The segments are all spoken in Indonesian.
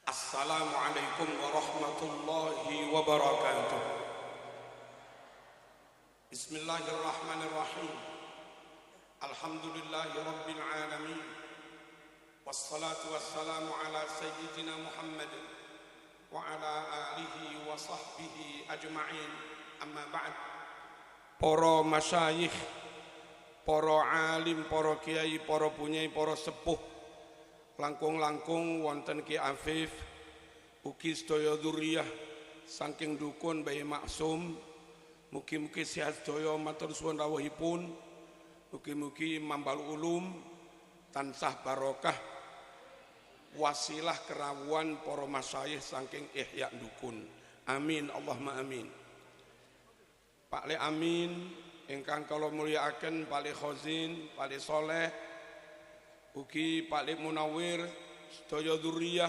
Assalamualaikum warahmatullahi wabarakatuh. Bismillahirrahmanirrahim. Alhamdulillahi rabbil alamin. Wassalatu wassalamu ala sayyidina Muhammad wa ala alihi wa sahbihi ajma'in. Amma ba'd. Para masyayikh, para alim, para kiai, para punyai, para sepuh, langkung-langkung wonten Ki Afif, ugi sedaya dzurriyyah saking dukun Bayi Maksum, mugi-mugi sehat sedaya matur suwun rawuhipun, mugi-mugi mambal ulum tansah barokah wasilah kerawuhan para masyayikh saking ihya dukun. Amin Allahumma amin. Pak Le Amin ingkang kula mulyakaken, Pak Le Khazin, Pak Le Soleh, ugi Pak Lip Munawir, sedaya dzurriyyah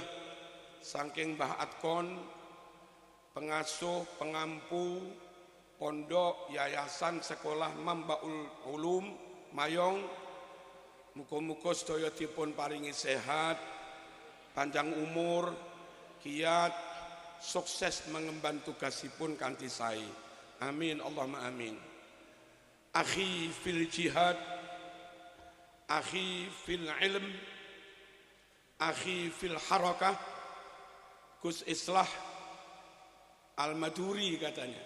saking Mbah Atkon, pengasuh, pengampu pondok yayasan sekolah Mambaul Ulum Mayong, muga-muga sedaya dipun paringi sehat, panjang umur, kiat, sukses mengemban tugasipun kanthi sae. Amin Allahumma amin. Akhi fil jihad, akhi fil ilm, akhi fil harakah, Gus Islah Al-Maduri katanya.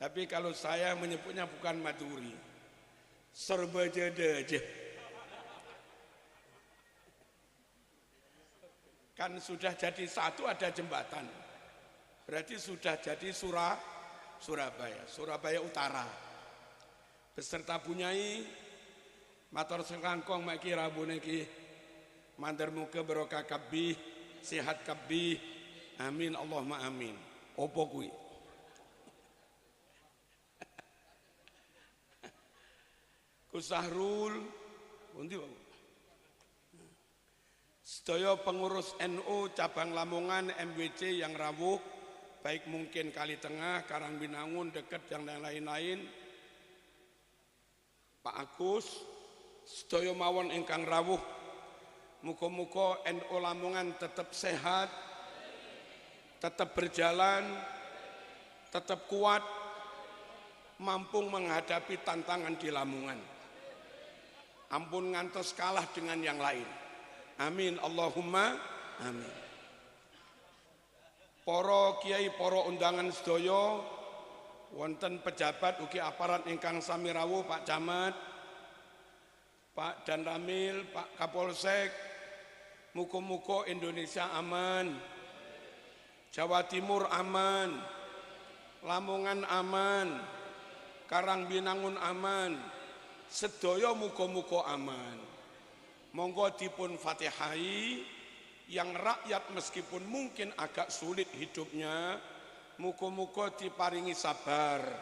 Tapi kalau saya menyebutnya bukan Maduri, Serbajadeje. Kan sudah jadi satu, ada jembatan. Berarti sudah jadi Surabaya Utara. Beserta Bunyai, matur sekangkong maki rabune ki mandar muga barokah kabih, sehat kabih. Amin Allahumma amin. Opo kuwi? Gus Sahrul pundi Pak? Sedaya pengurus NU cabang Lamongan, MWC yang rawuh, baik mungkin Kali Tengah, Karangbinangun, dekat yang lain-lain. Pak Agus, sedaya mawon ingkang rawuh, muga-muga NU Lamongan tetap sehat, tetap berjalan, tetap kuat, mampu menghadapi tantangan di Lamongan. Ampun ngantos kalah dengan yang lain. Amin Allahumma amin. Para kiai, para undangan sedaya, wonten pejabat ugi aparat ingkang sami rawuh, Pak Camat, Pak Dan Ramil, Pak Kapolsek, muga-muga Indonesia aman, Jawa Timur aman, Lamongan aman, Karangbinangun aman, sedaya muga-muga aman. Monggo dipun Fatihai yang rakyat meskipun mungkin agak sulit hidupnya, muga-muga diparingi sabar,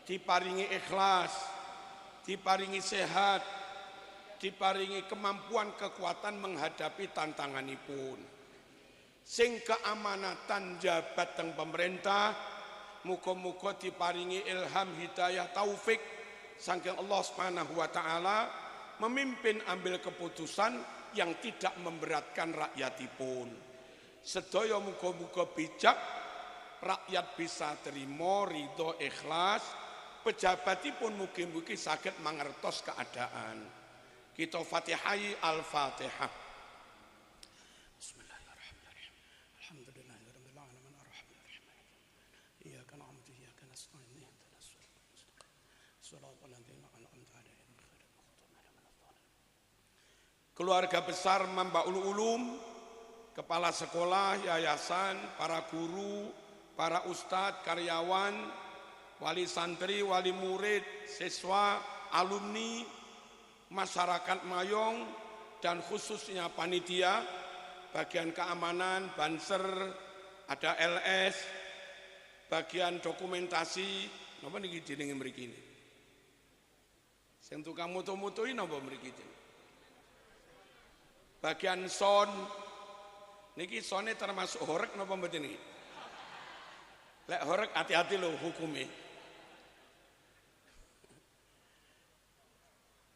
diparingi ikhlas, diparingi sehat, diparingi kemampuan kekuatan menghadapi tantanganipun. Sing keamanatan jabat teng pemerintah, muga-muga diparingi ilham, hidayah, taufik saking Allah Subhanahu wa taala, memimpin ambil keputusan yang tidak memberatkan rakyatipun. Sedaya muga-muga bijak, rakyat bisa terima, ridho, ikhlas, pejabatipun mugi-mugi saged mangertos keadaan. Kita Fatihai Al-Fatihah. Bismillahirrahmanirrahim. Alhamdulillahirabbil alamin arrahmanirrahim. Iyyaka na'budu wa iyyaka nasta'in. Ihdinas siratal ladzina an'amta 'alaihim. Keluarga besar Mambaul Ulum, kepala sekolah, yayasan, para guru, para ustadz, karyawan, wali santri, wali murid, siswa, alumni, masyarakat Mayong, dan khususnya panitia, bagian keamanan, banser, ada LS, bagian dokumentasi, napa niki jenenge mriki ini? Sing tukang mutu-mutuin napa mriki jenenge? Bagian son, niki sonnya termasuk horek napa mboten niki? Lek horek hati-hati loh hukumnya.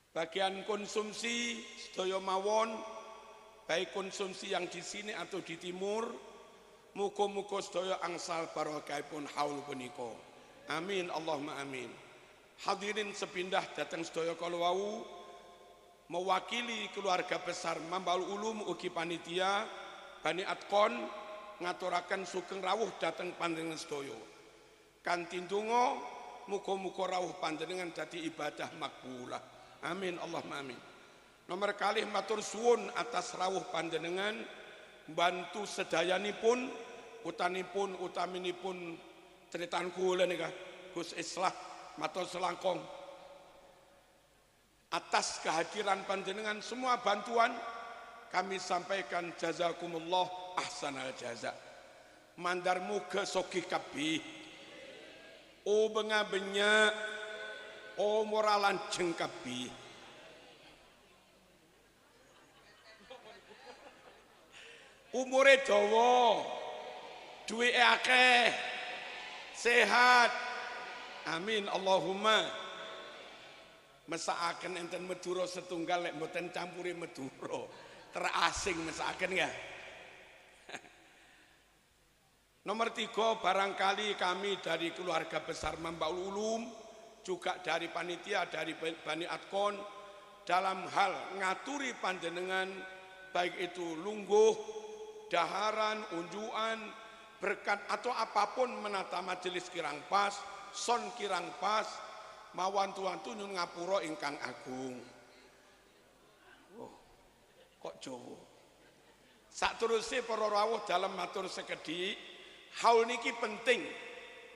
Bagian konsumsi sedaya mawon, baik konsumsi yang di sini atau di timur, muga-muga sedaya angsal barokahipun haul punika. Amin Allahumma amin. Hadirin sepindah datang sedaya kala wau mewakili keluarga besar Mambaul Ulum ugi panitia Bani Atqon ngaturaken sugeng rawuh dateng panjenengan sedaya. Kanthi ndonga muga-muga rawuh panjenengan dadi ibadah makbulah. Amin Allahumma amin. Nomor kalih matur suwun atas rawuh panjenengan bantu sedayanipun utaminipun ceritaan kula nika Gus Islah matur selangkong atas kehadiran panjenengan semua bantuan kami sampaikan jazakumullah ahsanal jaza. Mandar muga sogih kabeh. O benga benya o moralan jeng kabeh. Umure dawa, duwike akeh, sehat. Amin Allahumma. Mesakaken enten Madura setunggal lek mboten campuri Madura. Terasing mesakaken ya. Nomor 3 barangkali kami dari keluarga besar Mambaul Ulum juga dari panitia dari Bani Atqon dalam hal ngaturi panjenengan baik itu lungguh, daharan, unjuan, berkat atau apapun menata majelis kirang pas, son kirang pas, mawan tuantu nyun ngapura ingkang agung. Oh, kok Jawa. Saterusé para rawuh dalam matur sekedhik, haul niki penting.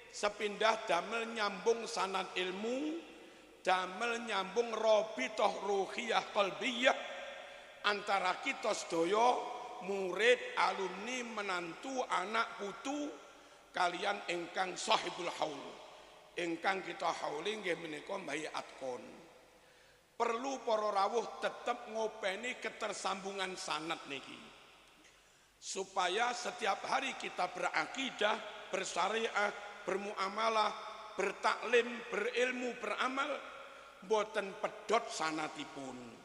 Sepindah damel nyambung sanad ilmu, damel nyambung rabithah ruhiyah qalbiyah antara kita sedaya murid, alumni, menantu, anak putu kalian ingkang sahibul haul. Ingkang kita hauli nggih menika Mbah Atqon. Perlu para rawuh tetep ngopeni ketersambungan sanad niki. Supaya setiap hari kita berakidah, bersyariah, bermuamalah, bertaklim, berilmu, beramal, boten pedot sanatipun.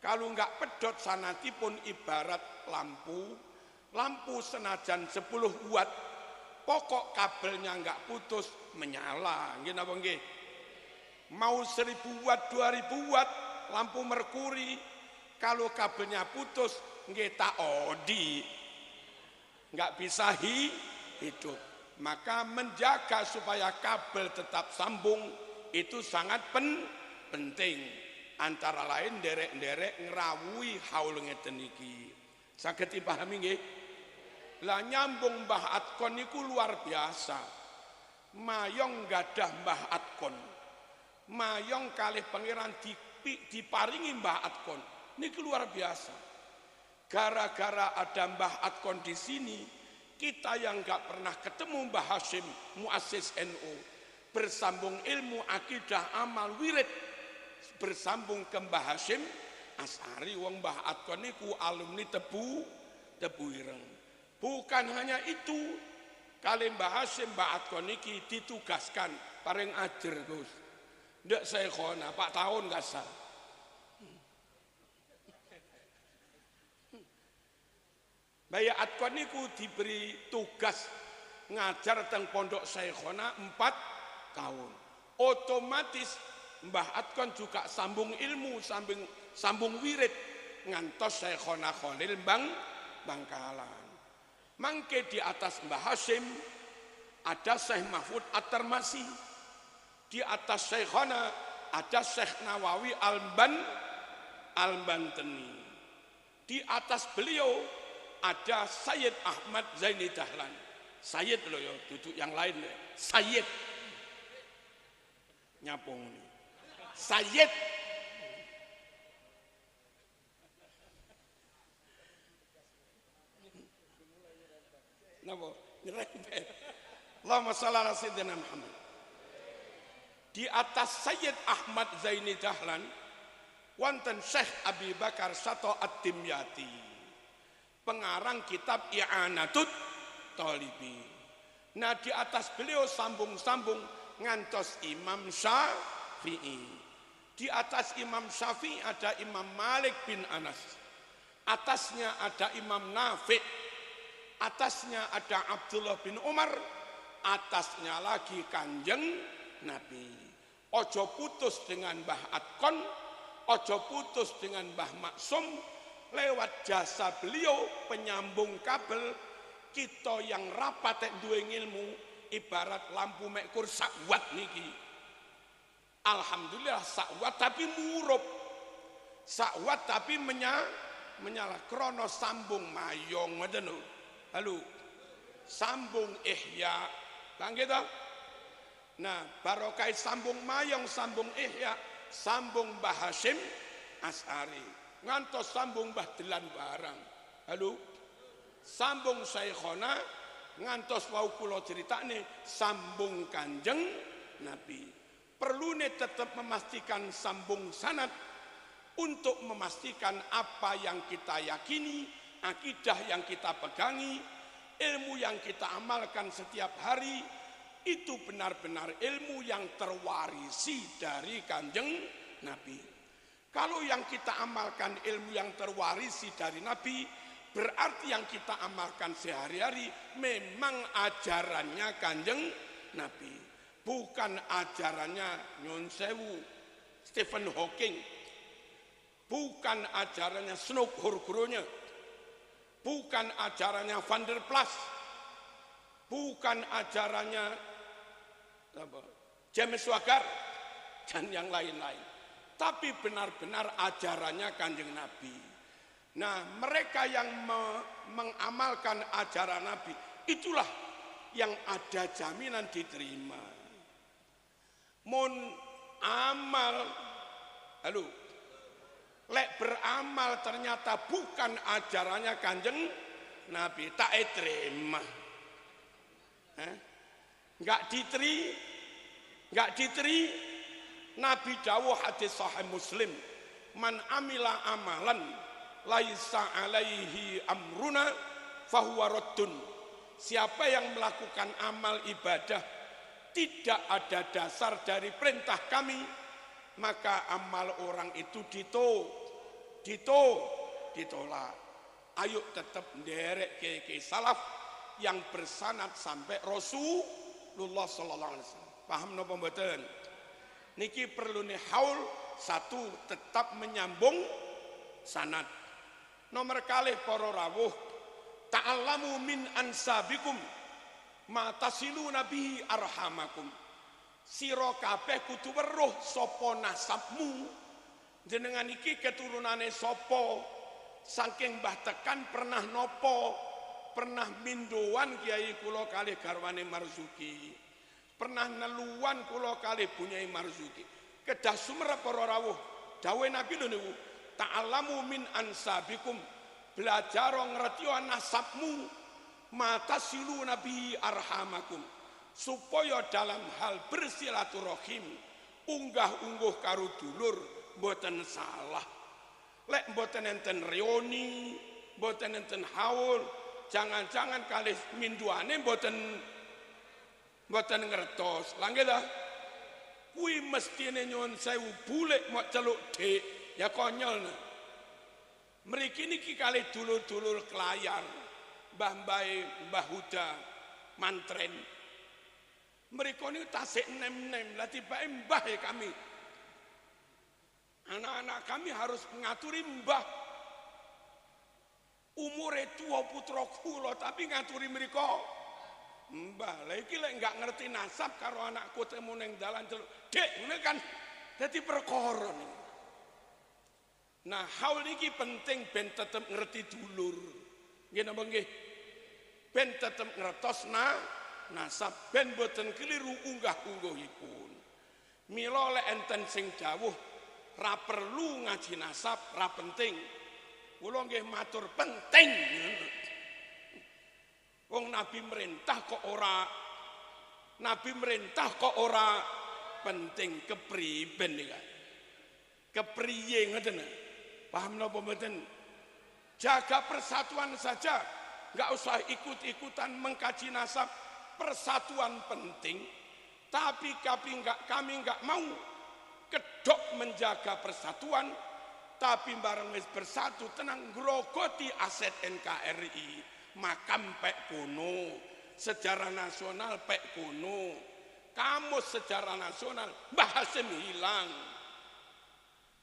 Kalau enggak pedot sanatipun ibarat lampu, lampu senajan 10 watt, pokok kabelnya enggak putus, menyala. Nggih napa nggih? Mau 1000 watt, 2000 watt, lampu merkuri, kalau kabelnya putus, nggih tak odi. Enggak bisa hidup. Maka menjaga supaya kabel tetap sambung itu sangat penting. Antara lain derek-derek ngrawuhi haul ngeten iki. Saged dipahami nggih? Lah nyambung Mbah Atqon niku luar biasa. Mayong gadah Mbah Atqon. Mayong kalih pangeran diparingi Mbah Atqon. Niku luar biasa. Gara-gara ada Mbah Atqon di sini, kita yang enggak pernah ketemu Mbah Hashim muassis NU, bersambung ilmu, akidah, amal, wirid, bersambung ke Mbah Hashim As'ari. Wong Mbah Atqon niku alumni tebu ireng. Bukan hanya itu, kali Mbah Hashim Mbah Atqon niki ditugaskan paring ajer Gus. Ndak Syekhona Pak tahun kasar. Mbah Atqon niku diberi tugas ngajar teng pondok Syekhona 4 tahun. Otomatis Mbah Atqon juga sambung ilmu, sambung wirid ngantos Syekhona Khalil Bangkalan. Mangke di atas Mbah Hashim ada Syekh Mahfud At-Tarmasi. Di atas Syekhona ada Syekh Nawawi Al-Bantani. Di atas beliau ada Sayyid Ahmad Zaini Dahlan. Sayyid loh ya, duduk yang lain ya. Sayyid. Nyapung ini. Sayyid. Napa? Nyerempet. Allahumma shalli ala sayyidina Muhammad. Di atas Sayyid Ahmad Zaini Dahlan wonten Syekh Abi Bakar Sato At-Timyati. Pengarang kitab I'anatut Talibin. Nah di atas beliau sambung-sambung ngantos Imam Syafi'i. Di atas Imam Syafi'i ada Imam Malik bin Anas, atasnya ada Imam Nafi', atasnya ada Abdullah bin Umar, atasnya lagi Kanjeng Nabi. Ojo putus dengan Mbah Atkon, ojo putus dengan Mbah Maksum, lewat jasa beliau penyambung kabel. Kita yang rapat duwe ilmu ibarat lampu mekur sakwat niki. Alhamdulillah sakwat tapi murup, sakwat tapi menyala krono sambung mayong ngoten lho. Halo. Sambung ihya. Kan gitu? Nah, barokah sambung mayong, sambung ihya, sambung Mbah Hasyim Asy'ari. Ngantos sambung Mbah Delan barang. Halo. Sambung Syekhona ngantos wau kula critakne sambung Kanjeng Nabi. Perlune tetap memastikan sambung sanad untuk memastikan apa yang kita yakini, akidah yang kita pegangi, ilmu yang kita amalkan setiap hari itu benar-benar ilmu yang terwarisi dari Kanjeng Nabi. Kalau yang kita amalkan ilmu yang terwarisi dari Nabi, berarti yang kita amalkan sehari-hari memang ajarannya Kanjeng Nabi, bukan ajarannya Nyun Sewu Stephen Hawking, bukan ajarannya Snoop Hurguronya, bukan ajarannya Van der Plas, bukan ajarannya James Wagar dan yang lain-lain, tapi benar-benar ajarannya Kanjeng Nabi. Nah, mereka yang mengamalkan ajaran Nabi itulah yang ada jaminan diterima. Mun amal, halo, lek beramal ternyata bukan ajarannya Kanjeng Nabi, tak terima. Enggak diteri. Nabi dawuh hadis sahih Muslim, man amila amalan laisa alaihi amruna fahuwa raddun. Siapa yang melakukan amal ibadah tidak ada dasar dari perintah kami, maka amal orang itu ditolak. Ayo tetap nderek ke salaf yang bersanad sampai Rasulullah sallallahu alaihi wasallam. Paham napa mboten? Niki perlu haul satu, tetap menyambung sanad. Nomor kalih para rawuh, ta'allamu min ansabikum ma tasiluna bihi arhamakum. Sira kabeh kudu weruh sapa nasabmu, jenengan iki keturunane sapa, saking Mbah Tekan pernah nopo, pernah mindowan Kiai kula kalih garwane Marzuki, pernah neluwan kula kalih Bunyai Marzuki. Kedah sumerep para rawuh dawuh Nabi lho niku, ta'allamu min ansabikum, belajar ngerti nasabmu, mata silu nabi arhamakum, supaya dalam hal bersilaturahim unggah-ungguh karo dulur mboten salah. Lek mboten enten reoni, mboten enten haul, jangan-jangan kalih minduane mboten ngertos. Langge dah kuwi mestine nyuwun sewu bulek mok celuk dik ya konyol. Mriki niki kalih dulur-dulur kelayar, Mbah Huda mantren. Mereka ini tasik nem-nem, lah tiba mbah ya kami. Anak-anak kami harus mengaturi mbah. Umure tua putra kula tapi ngaturi mereka. Mbah, lah iki lek enggak ngerti nasab karo anakku temu ning dalan celuk. Dek, ngene kan dadi perkara nih. Nah, haul niki penting ben tetep ngerti dulur. Nggih napa nggih? Ben tetep ngertos nasab, ben boten keliru unggah-ungguhipun. Mila lek enten sing dawuh ra perlu ngaji nasab, ra penting. Kula nggih matur penting. Wong Nabi merintah kok ora penting, kepriben nika. Kepriye ngoten. Paham napa mboten? Jaga persatuan saja, enggak usah ikut-ikutan mengkaji nasab. Persatuan penting, tapi kami enggak mau kedok menjaga persatuan, Tapi bareng wis bersatu tenang grogoti aset NKRI, makam pek kuno, sejarah nasional pek kuno, kamus sejarah nasional bahasa hilang.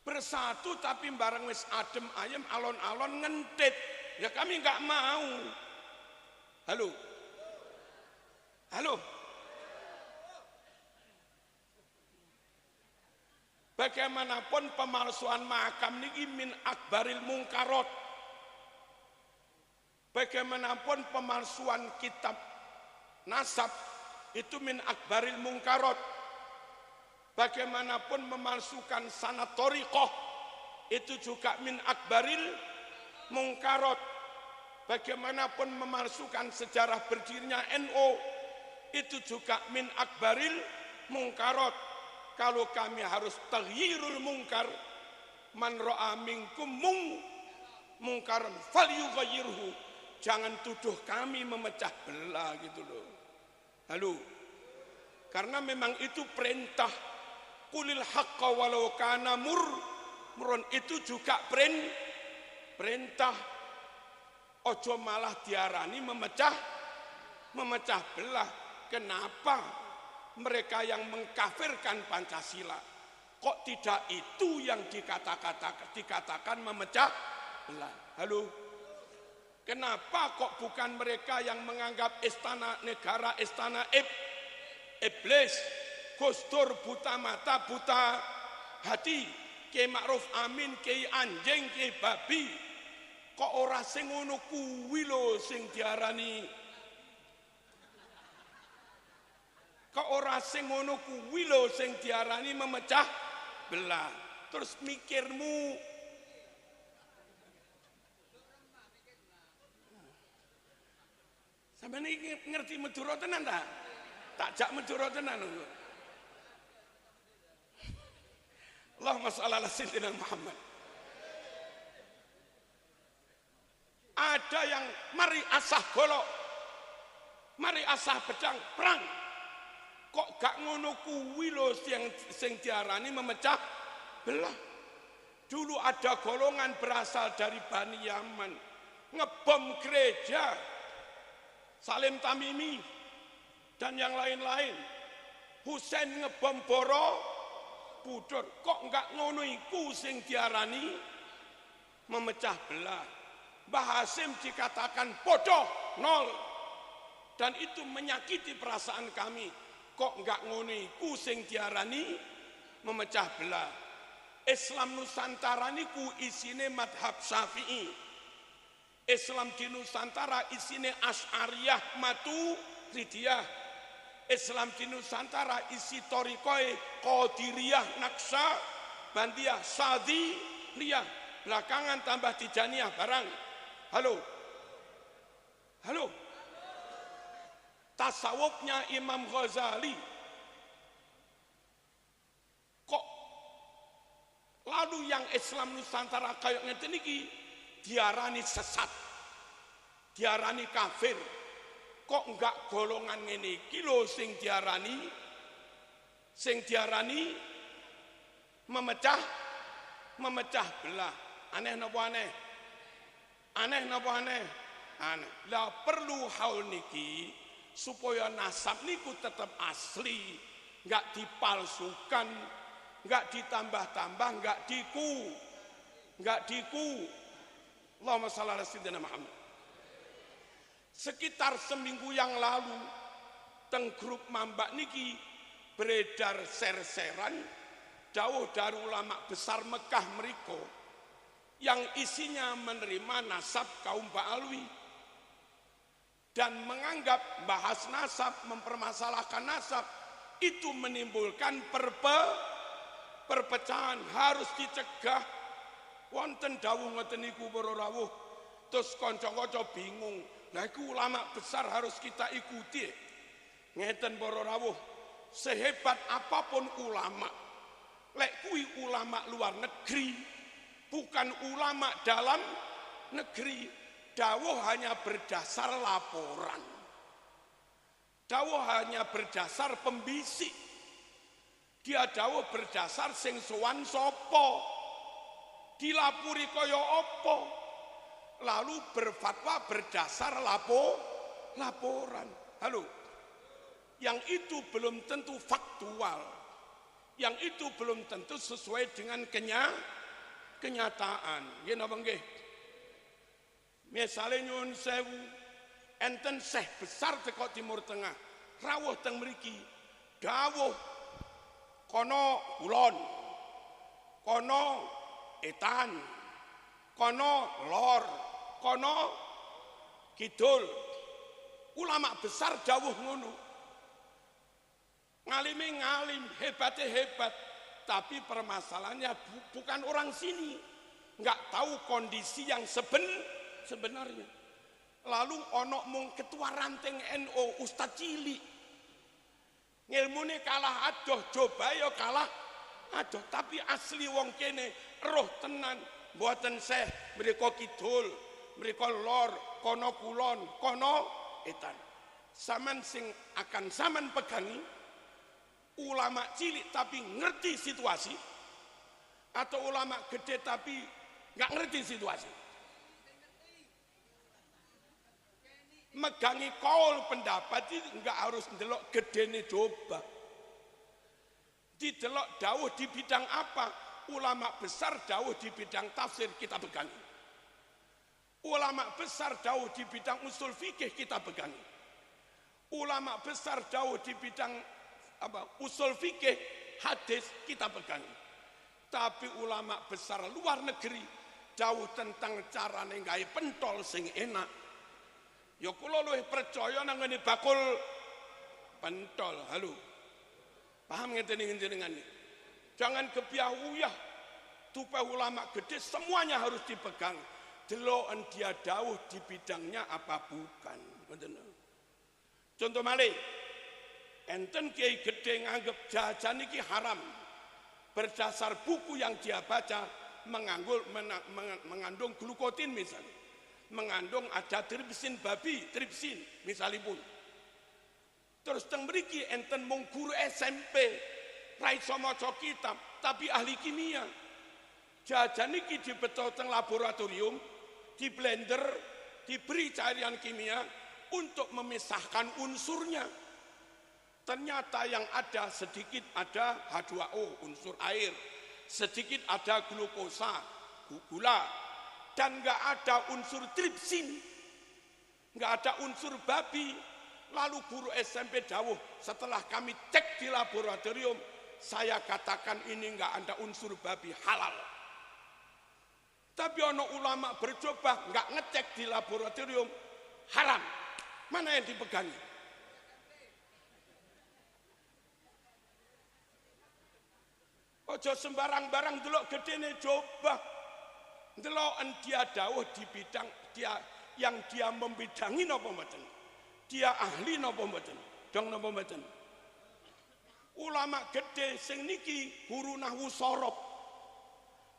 Bersatu tapi bareng wis adem ayem alon-alon ngentit. Ya kami nggak mau. Halo. Halo. Bagaimanapun pemalsuan makam niki min akbaril mungkarot. Bagaimanapun pemalsuan kitab nasab itu min akbaril mungkarot. Bagaimanapun memalsukan sanad thariqah itu juga min akbaril mungkarot. Bagaimanapun memalsukan sejarah berdirinya NU itu juga min akbaril mungkarot. Kalau kami harus taghyirul mungkar, man ra'a minkum mungkaran falyughayyirhu. Jangan tuduh kami memecah belah gitu loh. Halo. Karena memang itu perintah qulil haqqa walau kana murun, itu juga perintah. Ojo malah diarani memecah belah. Kenapa? Mereka yang mengkafirkan Pancasila, kok tidak itu yang dikatakan memecah belah? Halo, kenapa kok bukan mereka yang menganggap istana negara istana iblis, Gus Dur buta mata buta hati, Kiai Ma'ruf Amin Kiai anjing Kiai babi, kok ora sing ngono kuwi lho sing diarani. Kok ora sing ngono kuwi lho sing diarani memecah belah. Terus mikirmu sampeyan iki ngerti Madura tenan ta? Tak jak Madura tenan lho. Allahumma shalli ala sayyidina Muhammad. Ada yang mari asah golok, mari asah pedang perang. Kok gak ngono kuwi lho sing diarani memecah belah. Dulu ada golongan berasal dari Bani Yaman ngebom gereja, Salim Tamimi dan yang lain-lain. Husain ngebom Borobudur. Kok gak ngono iku sing diarani memecah belah. Mbah Hasim dikatakan bodoh, nol. Dan itu menyakiti perasaan kami. Kok enggak ngono iku sing diarani memecah belah. Islam Nusantara niku isine madhab Syafi'i. Islam di Nusantara isine Asy'ariyah Maturidiyah. Islam di Nusantara isi thariqah Qadiriyah Naqsabandiyah Sadiliyah. Belakangan tambah Tijaniyah barang. Halo. Halo. Tasawufnya Imam Ghazali. Kok lalu yang Islam Nusantara kayak ngeten iki diarani sesat, diarani kafir. Kok enggak golongan ngene iki lho sing diarani memecah belah. Aneh napa aneh? Aneh napa aneh? Aneh. Lah perlu haul niki supaya nasab niku tetap asli, nggak dipalsukan, nggak ditambah-tambah, nggak diku. Allahumma shalli ala sayyidina Muhammad. Sekitar seminggu yang lalu, teng grup Mambak niki beredar ser-seran dawuh dari ulama besar Mekah mriko yang isinya menerima nasab kaum Ba'alwi dan menganggap bahas nasab, mempermasalahkan nasab itu menimbulkan perpecahan, harus dicegah. Wonten dawuh ngoten niku para rawuh. Terus kanca-kanca bingung. Lah iku ulama besar harus kita ikuti. Ngeten para rawuh. Sehebat apapun ulama, lek kuwi ulama luar negeri, bukan ulama dalam negeri. Dawuh hanya berdasar laporan. Dawuh hanya berdasar pembisik. Dia dawuh berdasar sing sowan sapa. dilapuri kaya apa, lalu berfatwa berdasar laporan. Halo, yang itu belum tentu faktual, yang itu belum tentu sesuai dengan kenyataan. Nggih napa nggih? Misale nyuwun sewu, enten Syekh besar teko Timur Tengah, rawuh teng mriki, dawuh kono kulon, kono etan, kono lor, kono kidul. Ulama besar dawuh ngono. Ngalime ngalim, hebatnya hebat, tapi permasalahannya bukan orang sini, nggak tahu kondisi yang sebenarnya. Lalu ono mung ketua ranting NU Ustadz Cili, ngilmune kalah adoh, coba yo kalah adoh, tapi asli wong kene roh tenan, mboten Syekh mriko kidul, mriko lor, kono kulon, kono etan. Saman sing akan saman pegangi ulama cilik tapi ngerti situasi, atau ulama gede tapi nggak ngerti situasi. Megangi kaul pendapat itu nggak harus ndelok gedene coba, didelok dawuh di bidang apa. Ulama besar dawuh di bidang tafsir, kita pegangi. Ulama besar dawuh di bidang usul fikih, kita pegangi. Ulama besar dawuh di bidang usul fikih hadis, kita pegangi. Tapi ulama besar luar negeri jauh tentang carane gawe pentol sing enak, ya kula luwih percaya nang ngene bakul pentol. Halo, paham ngeten njenengan? Jangan kepiawuyah tupai ulama gede semuanya harus dipegang. Deloken dia dawuh di bidangnya apa bukan. Contoh malih, enten kiai gede nganggep jajan iki haram berdasar buku yang dia baca mengandung glukotin misalnya, mengandung ada tripsin babi, tripsin misalipun. Terus teng mriki enten mung guru SMP ra iso maca kitab tapi ahli kimia. Jajan iki dibeto teng laboratorium, di blender, diberi cairan kimia untuk memisahkan unsurnya. Ternyata yang ada sedikit ada H2O, unsur air, sedikit ada glukosa, gula, dan nggak ada unsur tripsin, nggak ada unsur babi. Lalu guru SMP dawuh, setelah kami cek di laboratorium, saya katakan ini nggak ada unsur babi, halal. Tapi ono ulama bercoba nggak ngecek di laboratorium, haram. Mana yang dipegangi? Ojo sembarang-barang delok gedene coba. Deloken dia dawuh di bidang dia yang dia membidangi napa mboten? Dia ahli napa mboten? Dong napa mboten? Ulama gede sing niki guru nahwu sorob.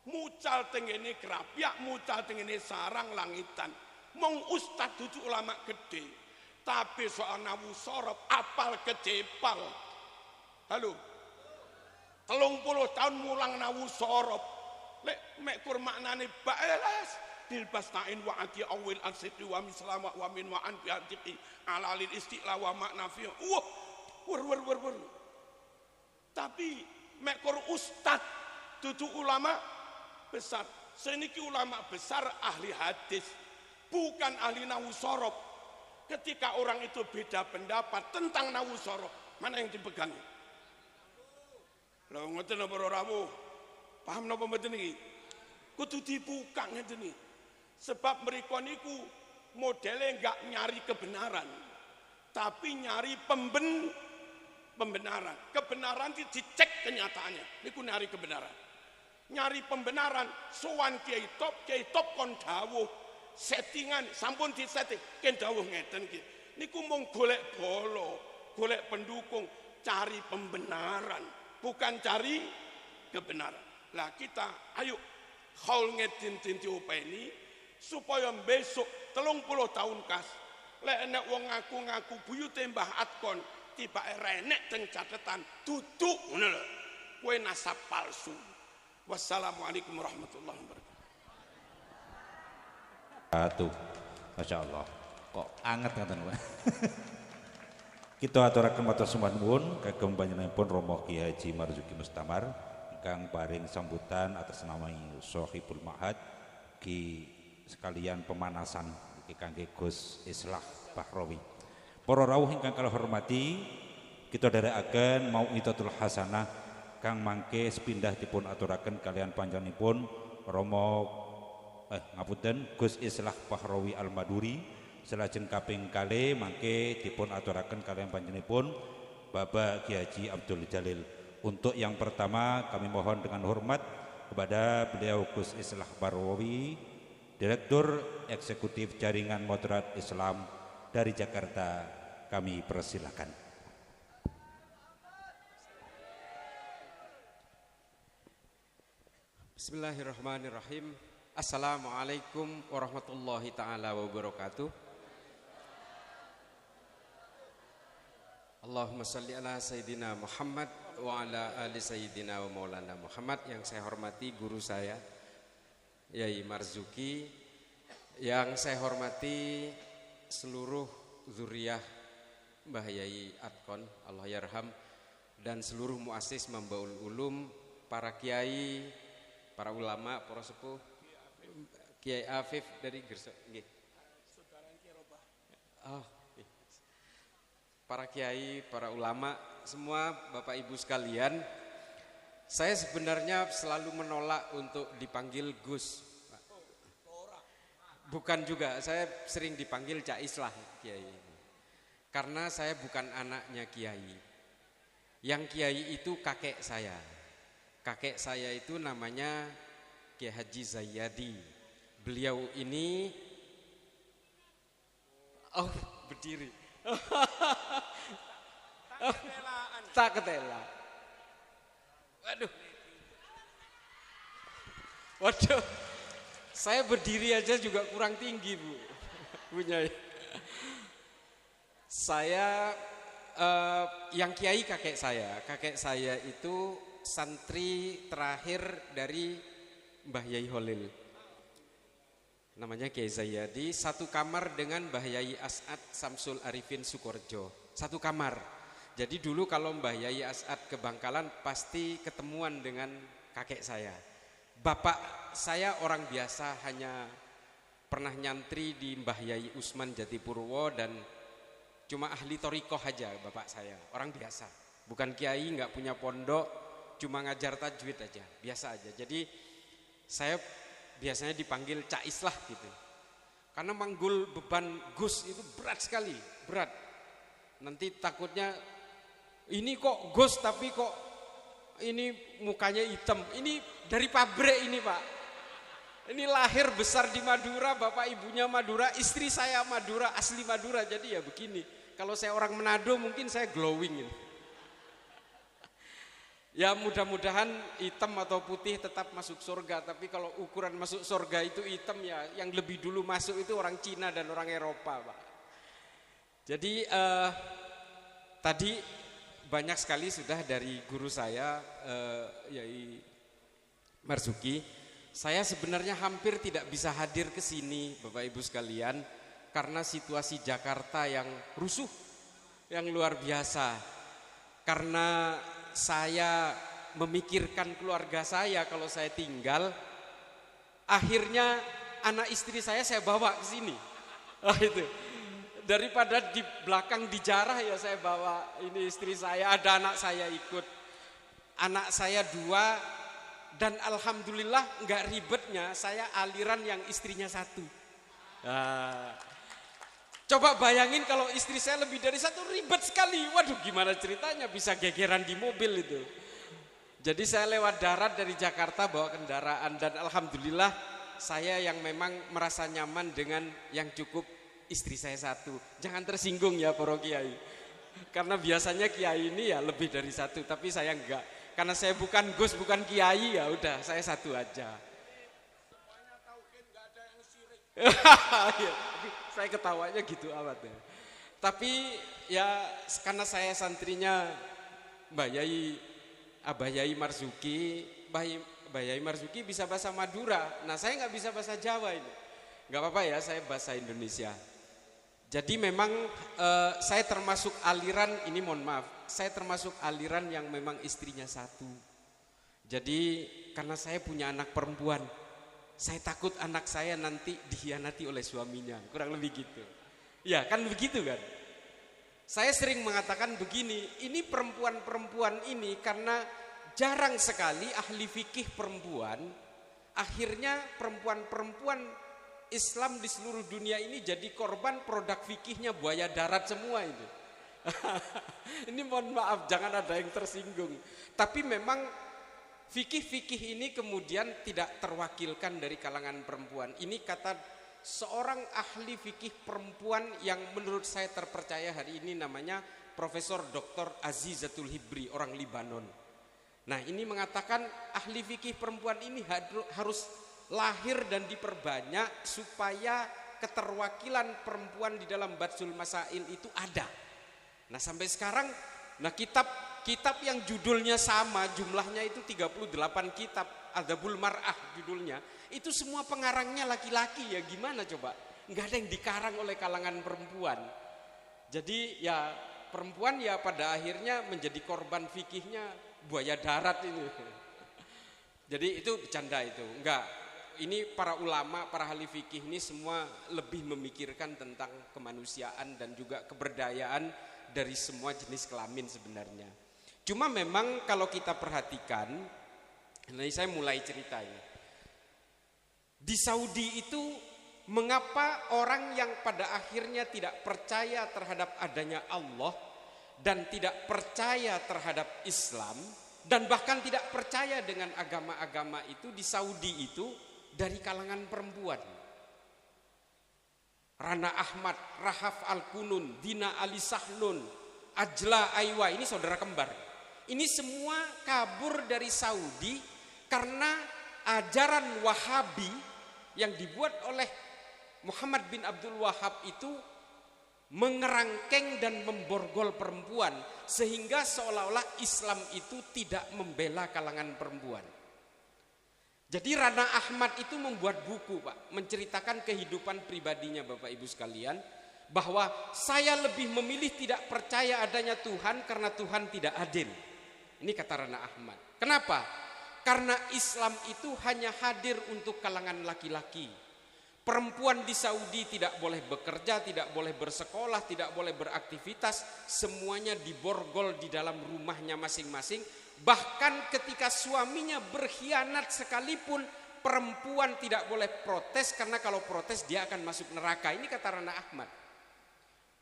Mucal tengene kerapyak, mucal tengene sarang langitan. Mong ustad dudu ulama gede. Tapi soal nahwu sorob apal kecepal. Halo. 30 tahun mulang nahwu sorob. Lek mek kur maknane baelas dilbastain wa ati awil asiti wa mislama wa min wa an bi atiqi ala lil istiqla wa makna fi wer. Tapi mek kur ustad dudu ulama besar. Seniki ulama besar ahli hadis, bukan ahli nahwu sorob. Ketika orang itu beda pendapat tentang nahwu sorob, mana yang dipegang? Lha ngoten apa ora rawuh? Paham napa mboten iki? Kudu dibuka ngeten iki. Sebab mriko niku modele enggak nyari kebenaran, tapi nyari pembenaran. Kebenaran itu dicek kenyataannya. Niku nyari kebenaran. Nyari pembenaran, sowan kiai top kon dawuh settingan sampun disetting ken dawuh ngeten iki. Niku mung golek bolo, golek pendukung, cari pembenaran, bukan cari kebenaran. Lah kita ayo haul ngedin-din diopeni supaya besok 30 tahun kas lek enek wong ngaku-ngaku buyute Mbah Atkon tibake renek teng catetan duduk ngono lho, kowe nasab palsu. Wassalamualaikum warahmatullahi wabarakatuh. Atuh, Masya Allah. Kok anget ngaten Pak. Kita aturaken matur sembah nuwun kagem panjenenganipun Romo Kiai Haji Marzuki Mustamar ingkang paring sambutan atas nama Sohibul Ma'had ki sekalian pemanasan iki kangge Gus Islah Bahrawi. Para rawuh ingkang kula hormati, kita dherekaken mau'izatul hasanah kang mangke sepindah dipun aturaken kalian panjenenganipun Romo ngapunten Gus Islah Bahrawi Al-Maduri. Selajeng kaping kalih mangke dipun aturaken kalian panjenenganipun Bapak Kiai Haji Abdul Jalil. Untuk yang pertama kami mohon dengan hormat kepada beliau Gus Islah Bahrawi, Direktur Eksekutif Jaringan Moderat Islam dari Jakarta, kami persilakan. Bismillahirrahmanirrahim. Assalamualaikum warahmatullahi ta'ala wabarakatuh. Allahumma salli ala Sayyidina Muhammad wa ala ali Sayyidina wa maulana Muhammad. Yang saya hormati guru saya Yai Marzuki, yang saya hormati seluruh zuriyah Mbah Yai Adkon, Allah yarham, dan seluruh muassis Mambaul Ulum, para kiai, para ulama, para sepuh, Kiai Afif dari Gersok, para kiai, para ulama, semua Bapak Ibu sekalian. Saya sebenarnya selalu menolak untuk dipanggil Gus. Bukan juga, saya sering dipanggil Cak Islah Kiai. Karena saya bukan anaknya Kiai. Yang Kiai itu kakek saya. Kakek saya itu namanya Kiai Haji Zayyadi. Beliau ini berdiri. Tak ketela. Waduh. Saya berdiri aja juga kurang tinggi, Bu. Punya. Saya yang kiai kakek saya. Kakek saya itu santri terakhir dari Mbah Yai Holil. Namanya Kiai Zayyadi, satu kamar dengan Mbah Yai As'ad Samsul Arifin Sukorjo. Satu kamar. Jadi dulu kalau Mbah Yai As'ad ke Bangkalan pasti ketemuan dengan kakek saya. Bapak saya orang biasa, hanya pernah nyantri di Mbah Yai Usman Jatipurwo dan cuma ahli torikoh aja bapak saya. Orang biasa, bukan kiai, nggak punya pondok, cuma ngajar tajwid aja, biasa aja. Jadi saya biasanya dipanggil Cak Islah gitu. Karena manggul beban Gus itu berat sekali, berat. Nanti takutnya ini kok Gus tapi kok ini mukanya hitam. Ini dari pabrik ini, Pak. Ini lahir besar di Madura, bapak ibunya Madura, istri saya Madura, asli Madura. Jadi ya begini. Kalau saya orang Manado mungkin saya glowing ini. Ya mudah-mudahan hitam atau putih tetap masuk surga. Tapi kalau ukuran masuk surga itu hitam, ya yang lebih dulu masuk itu orang Cina dan orang Eropa, Pak. Jadi tadi banyak sekali sudah dari guru saya Yai Marzuki. Saya sebenarnya hampir tidak bisa hadir ke sini Bapak Ibu sekalian karena situasi Jakarta yang rusuh, yang luar biasa. Karena saya memikirkan keluarga saya kalau saya tinggal, akhirnya anak istri saya bawa ke sini. Itu. Daripada di belakang dijarah ya saya bawa ini istri saya, ada anak saya ikut. Anak saya 2 dan alhamdulillah enggak ribetnya saya aliran yang istrinya 1. Nah, coba bayangin kalau istri saya lebih dari 1, ribet sekali. Waduh, gimana ceritanya bisa gegeran di mobil itu. Jadi saya lewat darat dari Jakarta bawa kendaraan dan alhamdulillah saya yang memang merasa nyaman dengan yang cukup istri saya 1. Jangan tersinggung ya para kiai. Karena biasanya kiai ini ya lebih dari 1, tapi saya enggak. Karena saya bukan Gus, bukan kiai, ya udah saya 1 aja. Semuanya tauhid, enggak ada yang syirik. Saya ketawanya gitu amat ya. Tapi ya karena saya santrinya Mbah Yai Abah Yai Marzuki, Mbah Yai Marzuki bisa bahasa Madura. Nah, saya nggak bisa bahasa Jawa ini. Nggak apa-apa ya, saya bahasa Indonesia. Jadi memang saya termasuk aliran, ini mohon maaf, saya termasuk aliran yang memang istrinya satu. Jadi karena saya punya anak perempuan, saya takut anak saya nanti dikhianati oleh suaminya, kurang lebih gitu. Ya kan begitu kan. Saya sering mengatakan begini, ini perempuan-perempuan ini karena jarang sekali ahli fikih perempuan, akhirnya perempuan-perempuan Islam di seluruh dunia ini jadi korban produk fikihnya buaya darat semua itu. Ini mohon maaf, jangan ada yang tersinggung. Tapi memang fikih-fikih ini kemudian tidak terwakilkan dari kalangan perempuan. Ini kata seorang ahli fikih perempuan yang menurut saya terpercaya hari ini, namanya Profesor Dr. Azizatul Hibri, orang Libanon. Nah ini mengatakan ahli fikih perempuan ini harus lahir dan diperbanyak supaya keterwakilan perempuan di dalam Badsul Masail itu ada. Nah sampai sekarang, nah kitab yang judulnya sama, jumlahnya itu 38 kitab, Adabul Mar'ah judulnya, itu semua pengarangnya laki-laki, ya gimana coba? Nggak ada yang dikarang oleh kalangan perempuan. Jadi ya perempuan ya pada akhirnya menjadi korban fikihnya buaya darat ini. Jadi itu bercanda itu, enggak. Ini para ulama, para ahli fikih ini semua lebih memikirkan tentang kemanusiaan dan juga keberdayaan dari semua jenis kelamin sebenarnya. Cuma memang kalau kita perhatikan, ini saya mulai cerita ini. Di Saudi itu mengapa orang yang pada akhirnya tidak percaya terhadap adanya Allah dan tidak percaya terhadap Islam dan bahkan tidak percaya dengan agama-agama itu di Saudi itu dari kalangan perempuan. Rana Ahmad, Rahaf Al-Kunun, Dina Ali Sahlun, Ajla Aywa, ini saudara kembar. Ini semua kabur dari Saudi karena ajaran Wahabi yang dibuat oleh Muhammad bin Abdul Wahab itu mengerangkeng dan memborgol perempuan, sehingga seolah-olah Islam itu tidak membela kalangan perempuan. Jadi Rana Ahmad itu membuat buku, Pak, menceritakan kehidupan pribadinya, Bapak Ibu sekalian, bahwa saya lebih memilih tidak percaya adanya Tuhan karena Tuhan tidak adil. Ini kata Rana Ahmad. Kenapa? Karena Islam itu hanya hadir untuk kalangan laki-laki. Perempuan di Saudi tidak boleh bekerja, tidak boleh bersekolah, tidak boleh beraktivitas, semuanya diborgol di dalam rumahnya masing-masing. Bahkan ketika suaminya berkhianat sekalipun, perempuan tidak boleh protes, karena kalau protes dia akan masuk neraka. Ini kata Rana Ahmad.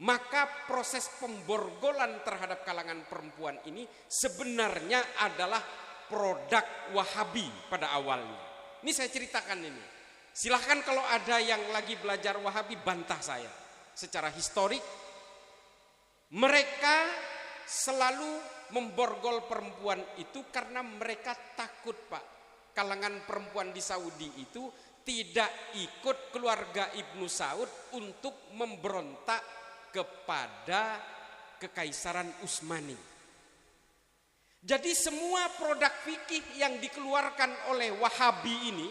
Maka proses pemborgolan terhadap kalangan perempuan ini sebenarnya adalah produk Wahabi pada awalnya. Ini saya ceritakan ini. Silahkan kalau ada yang lagi belajar Wahabi bantah saya. Secara historik mereka selalu memborgol perempuan itu karena mereka takut, Pak. Kalangan perempuan di Saudi itu tidak ikut keluarga Ibnu Saud untuk memberontak kepada Kekaisaran Utsmani. Jadi semua produk fikih yang dikeluarkan oleh Wahabi ini,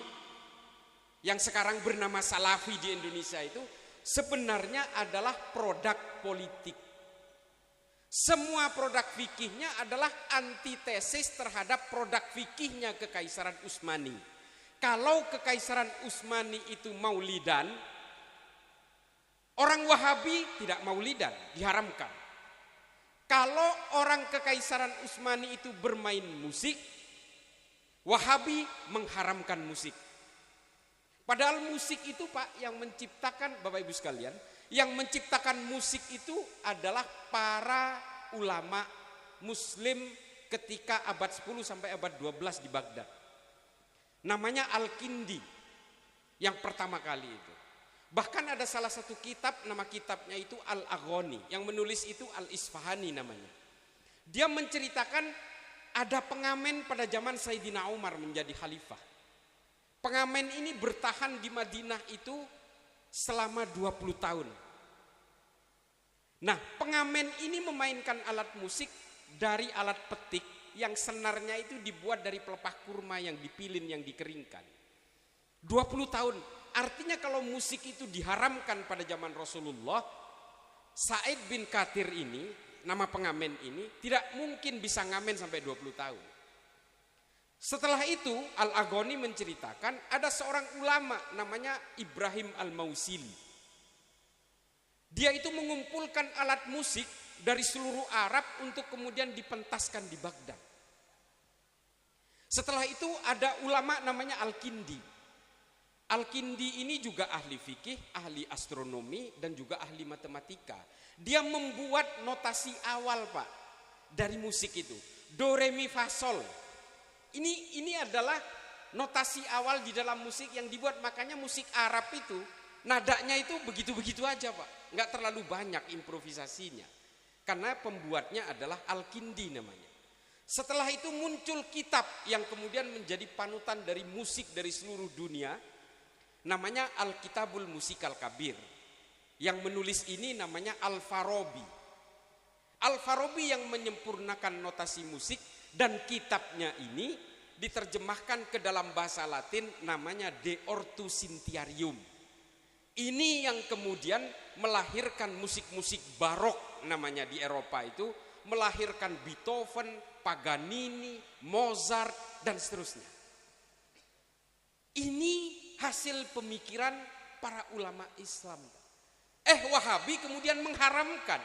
yang sekarang bernama Salafi di Indonesia itu, sebenarnya adalah produk politik. Semua produk fikihnya adalah antitesis terhadap produk fikihnya Kekaisaran Utsmani. Kalau Kekaisaran Utsmani itu maulidan, orang Wahabi tidak maulidan, diharamkan. Kalau orang Kekaisaran Utsmani itu bermain musik, Wahabi mengharamkan musik. Padahal musik itu, Pak, yang menciptakan, Bapak Ibu sekalian, yang menciptakan musik itu adalah para ulama Muslim ketika abad 10 sampai abad 12 di Baghdad. Namanya Al-Kindi yang pertama kali itu. Bahkan ada salah satu kitab, nama kitabnya itu Al-Aghani, yang menulis itu Al-Isfahani namanya. Dia menceritakan ada pengamen pada zaman Sayyidina Umar menjadi khalifah. Pengamen ini bertahan di Madinah itu selama 20 tahun. Nah, pengamen ini memainkan alat musik dari alat petik yang senarnya itu dibuat dari pelepah kurma yang dipilin, yang dikeringkan. 20 tahun Artinya kalau musik itu diharamkan pada zaman Rasulullah, Sa'id bin Kathir ini, nama pengamen ini, tidak mungkin bisa ngamen sampai 20 tahun. Setelah itu Al-Aghani menceritakan ada seorang ulama namanya Ibrahim Al-Mausili. Dia itu mengumpulkan alat musik dari seluruh Arab untuk kemudian dipentaskan di Baghdad. Setelah itu ada ulama namanya Al-Kindi. Al-Kindi ini juga ahli fikih, ahli astronomi, dan juga ahli matematika. Dia membuat notasi awal, Pak, dari musik itu. Do, re, mi, fa, sol. Ini adalah notasi awal di dalam musik yang dibuat. Makanya musik Arab itu, nadanya itu begitu-begitu aja, Pak. Nggak terlalu banyak improvisasinya. Karena pembuatnya adalah Al-Kindi namanya. Setelah itu muncul kitab yang kemudian menjadi panutan dari musik dari seluruh dunia. Namanya Al-Kitabul Musikal Kabir. Yang menulis ini namanya Al-Farabi. Al-Farabi yang menyempurnakan notasi musik, dan kitabnya ini diterjemahkan ke dalam bahasa Latin namanya De Ortu Sintiarium. Ini yang kemudian melahirkan musik-musik barok namanya di Eropa itu, melahirkan Beethoven, Paganini, Mozart, dan seterusnya. Ini hasil pemikiran para ulama Islam. Wahabi kemudian mengharamkan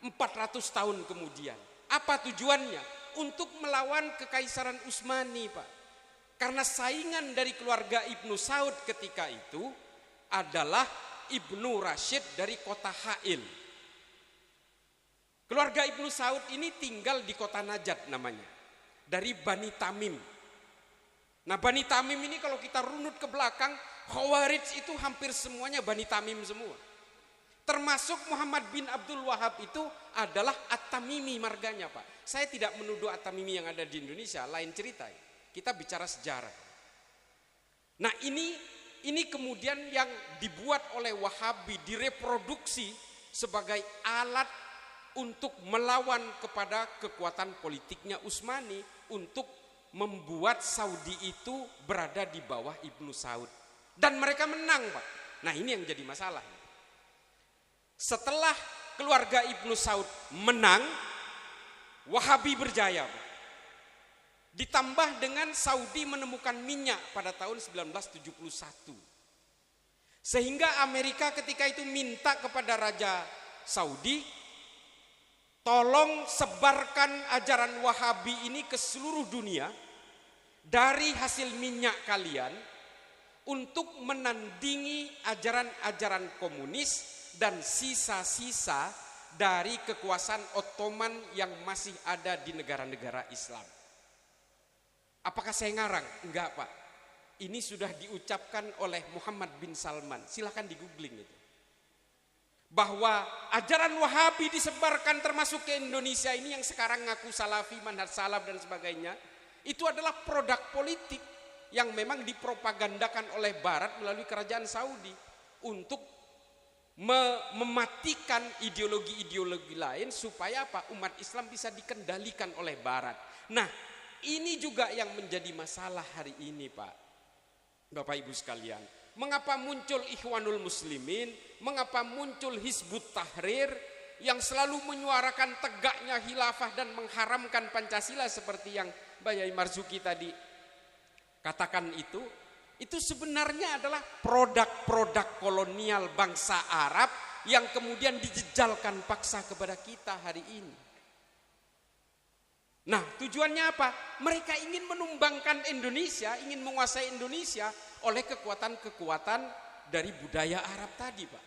400 tahun kemudian. Apa tujuannya? Untuk melawan kekaisaran Utsmani, Pak. Karena saingan dari keluarga Ibnu Saud ketika itu adalah Ibnu Rashid dari kota Ha'il. Keluarga Ibnu Saud ini tinggal di kota Najat namanya, dari Bani Tamim. Nah, Bani Tamim ini kalau kita runut ke belakang, Khawarij itu hampir semuanya Bani Tamim semua. Termasuk Muhammad bin Abdul Wahab itu adalah At-Tamimi marganya, Pak. Saya tidak menuduh At-Tamimi yang ada di Indonesia, lain cerita. Kita bicara sejarah. Nah, ini kemudian yang dibuat oleh Wahabi, direproduksi sebagai alat untuk melawan kepada kekuatan politiknya Utsmani, untuk membuat Saudi itu berada di bawah Ibnu Saud. Dan mereka menang, Pak. Nah, ini yang jadi masalah. Setelah keluarga Ibnu Saud menang, Wahabi berjaya, Pak. Ditambah dengan Saudi menemukan minyak pada tahun 1971. Sehingga Amerika ketika itu minta kepada Raja Saudi, tolong sebarkan ajaran Wahabi ini ke seluruh dunia dari hasil minyak kalian untuk menandingi ajaran-ajaran komunis dan sisa-sisa dari kekuasaan Ottoman yang masih ada di negara-negara Islam. Apakah saya ngarang? Enggak, Pak. Ini sudah diucapkan oleh Muhammad bin Salman. Silakan di googling itu. Bahwa ajaran Wahabi disebarkan termasuk ke Indonesia ini yang sekarang ngaku salafi, manhaj salaf dan sebagainya. Itu adalah produk politik yang memang dipropagandakan oleh Barat melalui kerajaan Saudi untuk mematikan ideologi-ideologi lain supaya apa? Umat Islam bisa dikendalikan oleh Barat. Nah, ini juga yang menjadi masalah hari ini, Pak. Bapak Ibu sekalian, mengapa muncul Ikhwanul Muslimin, mengapa muncul Hizbut Tahrir yang selalu menyuarakan tegaknya khilafah dan mengharamkan Pancasila seperti yang Mbak Yai Marzuki tadi katakan itu sebenarnya adalah produk-produk kolonial bangsa Arab yang kemudian dijejalkan paksa kepada kita hari ini. Nah, tujuannya apa? Mereka ingin menumbangkan Indonesia, ingin menguasai Indonesia oleh kekuatan-kekuatan dari budaya Arab tadi, Pak.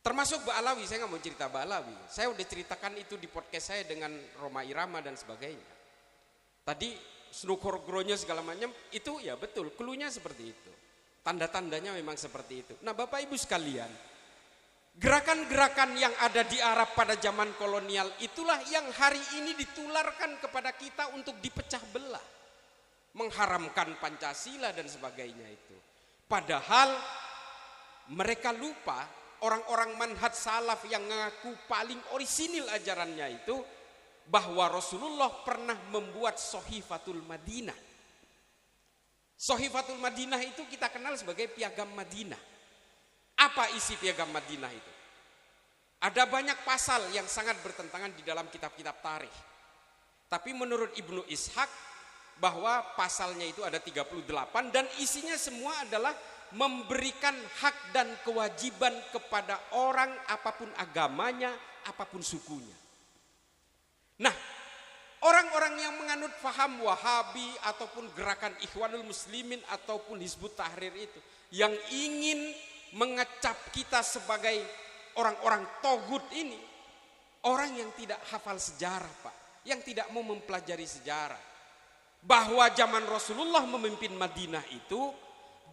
Termasuk Mbak Alawi, saya nggak mau cerita Mbak Alawi. Saya udah ceritakan itu di podcast saya dengan Roma Irama dan sebagainya. Tadi Snukor-gronya segala macam, itu ya betul, cluenya seperti itu. Tanda-tandanya memang seperti itu. Nah, Bapak Ibu sekalian, gerakan-gerakan yang ada di Arab pada zaman kolonial itulah yang hari ini ditularkan kepada kita untuk dipecah belah. Mengharamkan Pancasila dan sebagainya itu. Padahal mereka lupa, orang-orang manhaj salaf yang mengaku paling orisinil ajarannya itu, bahwa Rasulullah pernah membuat Sohifatul Madinah. Sohifatul Madinah itu kita kenal sebagai piagam Madinah. Apa isi piagam Madinah itu? Ada banyak pasal yang sangat bertentangan di dalam kitab-kitab tarikh. Tapi menurut Ibnu Ishaq bahwa pasalnya itu ada 38 dan isinya semua adalah memberikan hak dan kewajiban kepada orang apapun agamanya, apapun sukunya. Nah, orang-orang yang menganut faham Wahabi ataupun gerakan Ikhwanul Muslimin ataupun Hizbut Tahrir itu yang ingin mengecap kita sebagai orang-orang togut ini, orang yang tidak hafal sejarah, Pak, yang tidak mau mempelajari sejarah. Bahwa zaman Rasulullah memimpin Madinah itu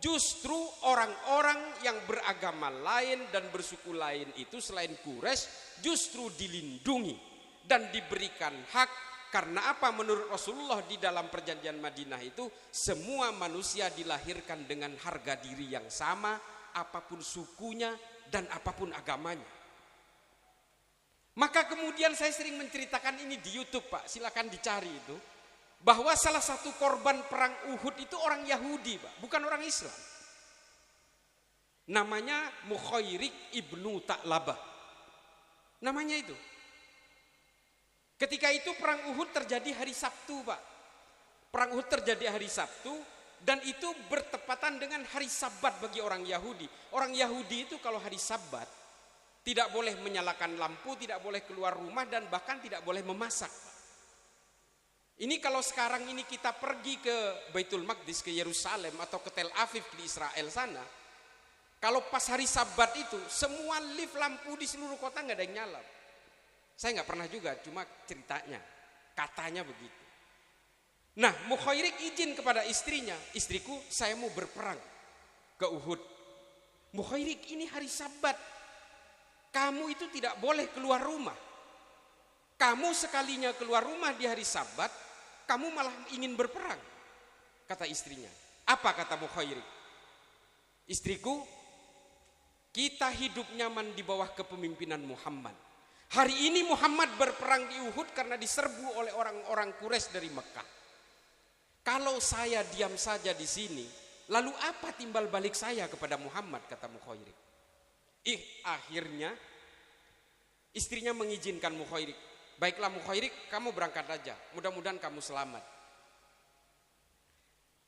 justru orang-orang yang beragama lain dan bersuku lain itu selain Quraisy justru dilindungi dan diberikan hak. Karena apa? Menurut Rasulullah di dalam perjanjian Madinah itu semua manusia dilahirkan dengan harga diri yang sama, apapun sukunya dan apapun agamanya. Maka kemudian saya sering menceritakan ini di YouTube, Pak, silakan dicari itu, bahwa salah satu korban perang Uhud itu orang Yahudi, Pak, bukan orang Islam. Namanya Mukhairik ibnu Ta'labah. Namanya itu. Ketika itu perang Uhud terjadi hari Sabtu, Pak. Perang Uhud terjadi hari Sabtu dan itu bertepatan dengan hari Sabat bagi orang Yahudi. Orang Yahudi itu kalau hari Sabat tidak boleh menyalakan lampu, tidak boleh keluar rumah dan bahkan tidak boleh memasak, Pak. Ini kalau sekarang ini kita pergi ke Baitul Maqdis, ke Yerusalem atau ke Tel Aviv di Israel sana, kalau pas hari Sabat itu semua lift lampu di seluruh kota nggak ada yang nyala. Saya nggak pernah juga, cuma ceritanya, katanya begitu. Nah, Mukhairik izin kepada istrinya, istriku saya mau berperang ke Uhud. Mukhairik ini hari Sabat, kamu itu tidak boleh keluar rumah. Kamu sekalinya keluar rumah di hari Sabat, kamu malah ingin berperang, kata istrinya. Apa kata Mukhairik? Istriku, kita hidup nyaman di bawah kepemimpinan Muhammad. Hari ini Muhammad berperang di Uhud karena diserbu oleh orang-orang Quraisy dari Mekah. Kalau saya diam saja di sini, lalu apa timbal balik saya kepada Muhammad, kata Mukhairik. Akhirnya istrinya mengizinkan Mukhairik. Baiklah Mukhairik, kamu berangkat aja. Mudah-mudahan kamu selamat.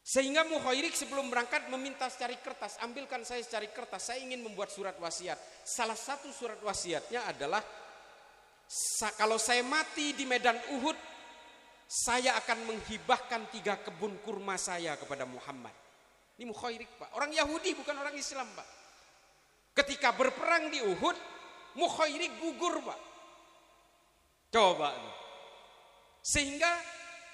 Sehingga Mukhairik sebelum berangkat meminta secari kertas, ambilkan saya secari kertas, saya ingin membuat surat wasiat. Salah satu surat wasiatnya adalah, kalau saya mati di medan Uhud, saya akan menghibahkan 3 kebun kurma saya kepada Muhammad. Ini Mukhairik, Pak. Orang Yahudi bukan orang Islam, Pak. Ketika berperang di Uhud, Mukhairik gugur, Pak. Coba. Sehingga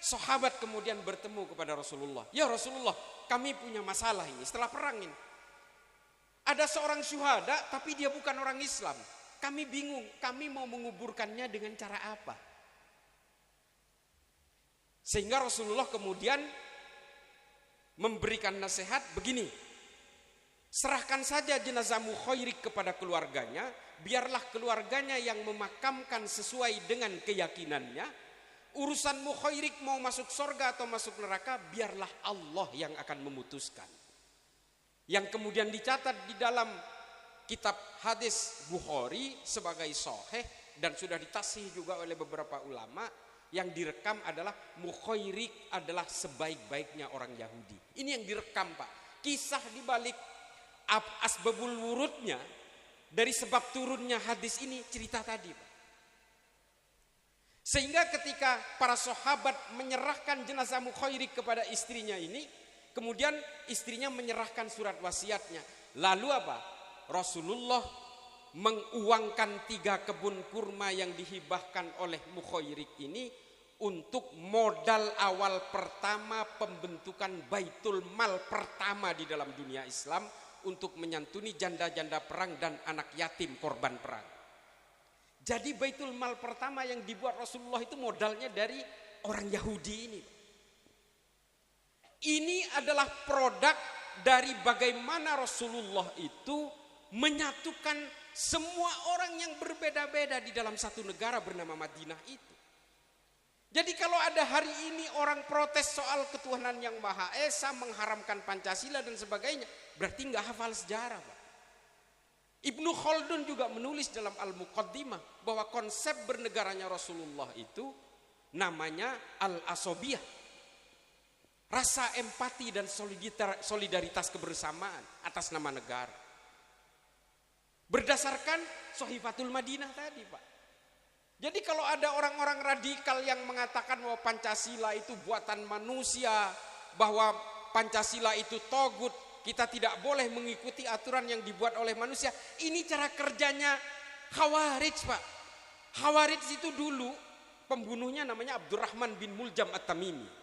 sahabat kemudian bertemu kepada Rasulullah. Ya Rasulullah, kami punya masalah ini setelah perang ini. Ada seorang syuhada tapi dia bukan orang Islam. Kami bingung, kami mau menguburkannya dengan cara apa? Sehingga Rasulullah kemudian memberikan nasihat begini. Serahkan saja jenazah Mukhairik kepada keluarganya, biarlah keluarganya yang memakamkan sesuai dengan keyakinannya. Urusan Mukhairik mau masuk surga atau masuk neraka, biarlah Allah yang akan memutuskan. Yang kemudian dicatat di dalam kitab hadis Bukhari sebagai sahih dan sudah ditasih juga oleh beberapa ulama, yang direkam adalah Mukhairik adalah sebaik-baiknya orang Yahudi. Ini yang direkam, Pak. Kisah dibalik asbabul wurudnya dari sebab turunnya hadis ini cerita tadi, Pak. Sehingga ketika para sahabat menyerahkan jenazah Mukhairik kepada istrinya ini, kemudian istrinya menyerahkan surat wasiatnya. Lalu apa? Rasulullah menguangkan 3 kebun kurma yang dihibahkan oleh Mukhairik ini untuk modal awal pertama pembentukan Baitul Mal pertama di dalam dunia Islam untuk menyantuni janda-janda perang dan anak yatim korban perang. Jadi Baitul Mal pertama yang dibuat Rasulullah itu modalnya dari orang Yahudi ini. Ini adalah produk dari bagaimana Rasulullah itu menyatukan semua orang yang berbeda-beda di dalam satu negara bernama Madinah itu. Jadi kalau ada hari ini orang protes soal ketuhanan yang Maha Esa, mengharamkan Pancasila dan sebagainya, berarti nggak hafal sejarah, Pak. Ibnu Khaldun juga menulis dalam Al-Muqaddimah bahwa konsep bernegaranya Rasulullah itu namanya al-asobiyah. Rasa empati dan solidaritas kebersamaan atas nama negara. Berdasarkan Sohifatul Madinah tadi, Pak. Jadi kalau ada orang-orang radikal yang mengatakan bahwa Pancasila itu buatan manusia, bahwa Pancasila itu togut, kita tidak boleh mengikuti aturan yang dibuat oleh manusia, ini cara kerjanya Khawarij, Pak. Khawarij itu dulu pembunuhnya namanya Abdurrahman bin Muljam At-Tamimi.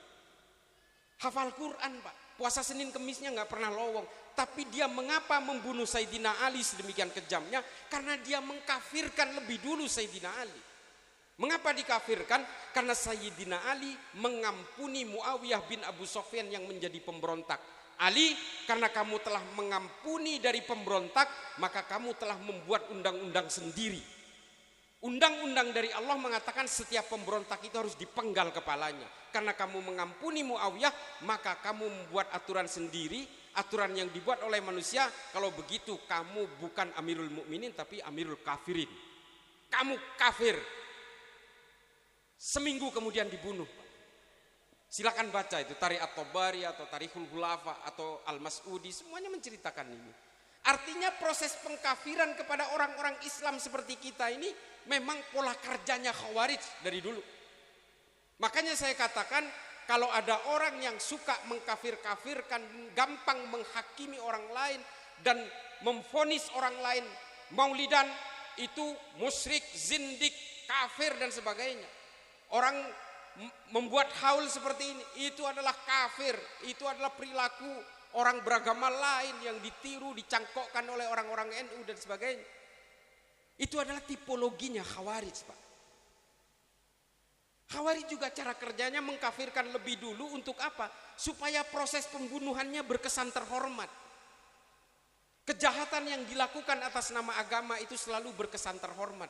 Hafal Quran, Pak. Puasa Senin Kemisnya nggak pernah lowong. Tapi dia mengapa membunuh Sayyidina Ali sedemikian kejamnya? Karena dia mengkafirkan lebih dulu Sayyidina Ali. Mengapa dikafirkan? Karena Sayyidina Ali mengampuni Muawiyah bin Abu Sufyan yang menjadi pemberontak. Ali, karena kamu telah mengampuni dari pemberontak, maka kamu telah membuat undang-undang sendiri. Undang-undang dari Allah mengatakan setiap pemberontak itu harus dipenggal kepalanya. Karena kamu mengampuni Muawiyah, maka kamu membuat aturan sendiri, aturan yang dibuat oleh manusia. Kalau begitu kamu bukan Amirul Mukminin tapi Amirul Kafirin. Kamu kafir. Seminggu kemudian dibunuh. Silakan baca itu Tarikh At-Tabari atau Tarikhul Khulafa atau Al-Mas'udi, semuanya menceritakan ini. Artinya proses pengkafiran kepada orang-orang Islam seperti kita ini memang pola kerjanya Khawarij dari dulu. Makanya saya katakan kalau ada orang yang suka mengkafir-kafirkan, gampang menghakimi orang lain dan memvonis orang lain maulidan itu musyrik, zindik, kafir dan sebagainya. Orang membuat haul seperti ini, itu adalah kafir, itu adalah perilaku orang beragama lain yang ditiru, dicangkokkan oleh orang-orang NU dan sebagainya. Itu adalah tipologinya Khawarij, Pak. Khawarij juga cara kerjanya mengkafirkan lebih dulu untuk apa? Supaya proses pembunuhannya berkesan terhormat. Kejahatan yang dilakukan atas nama agama itu selalu berkesan terhormat.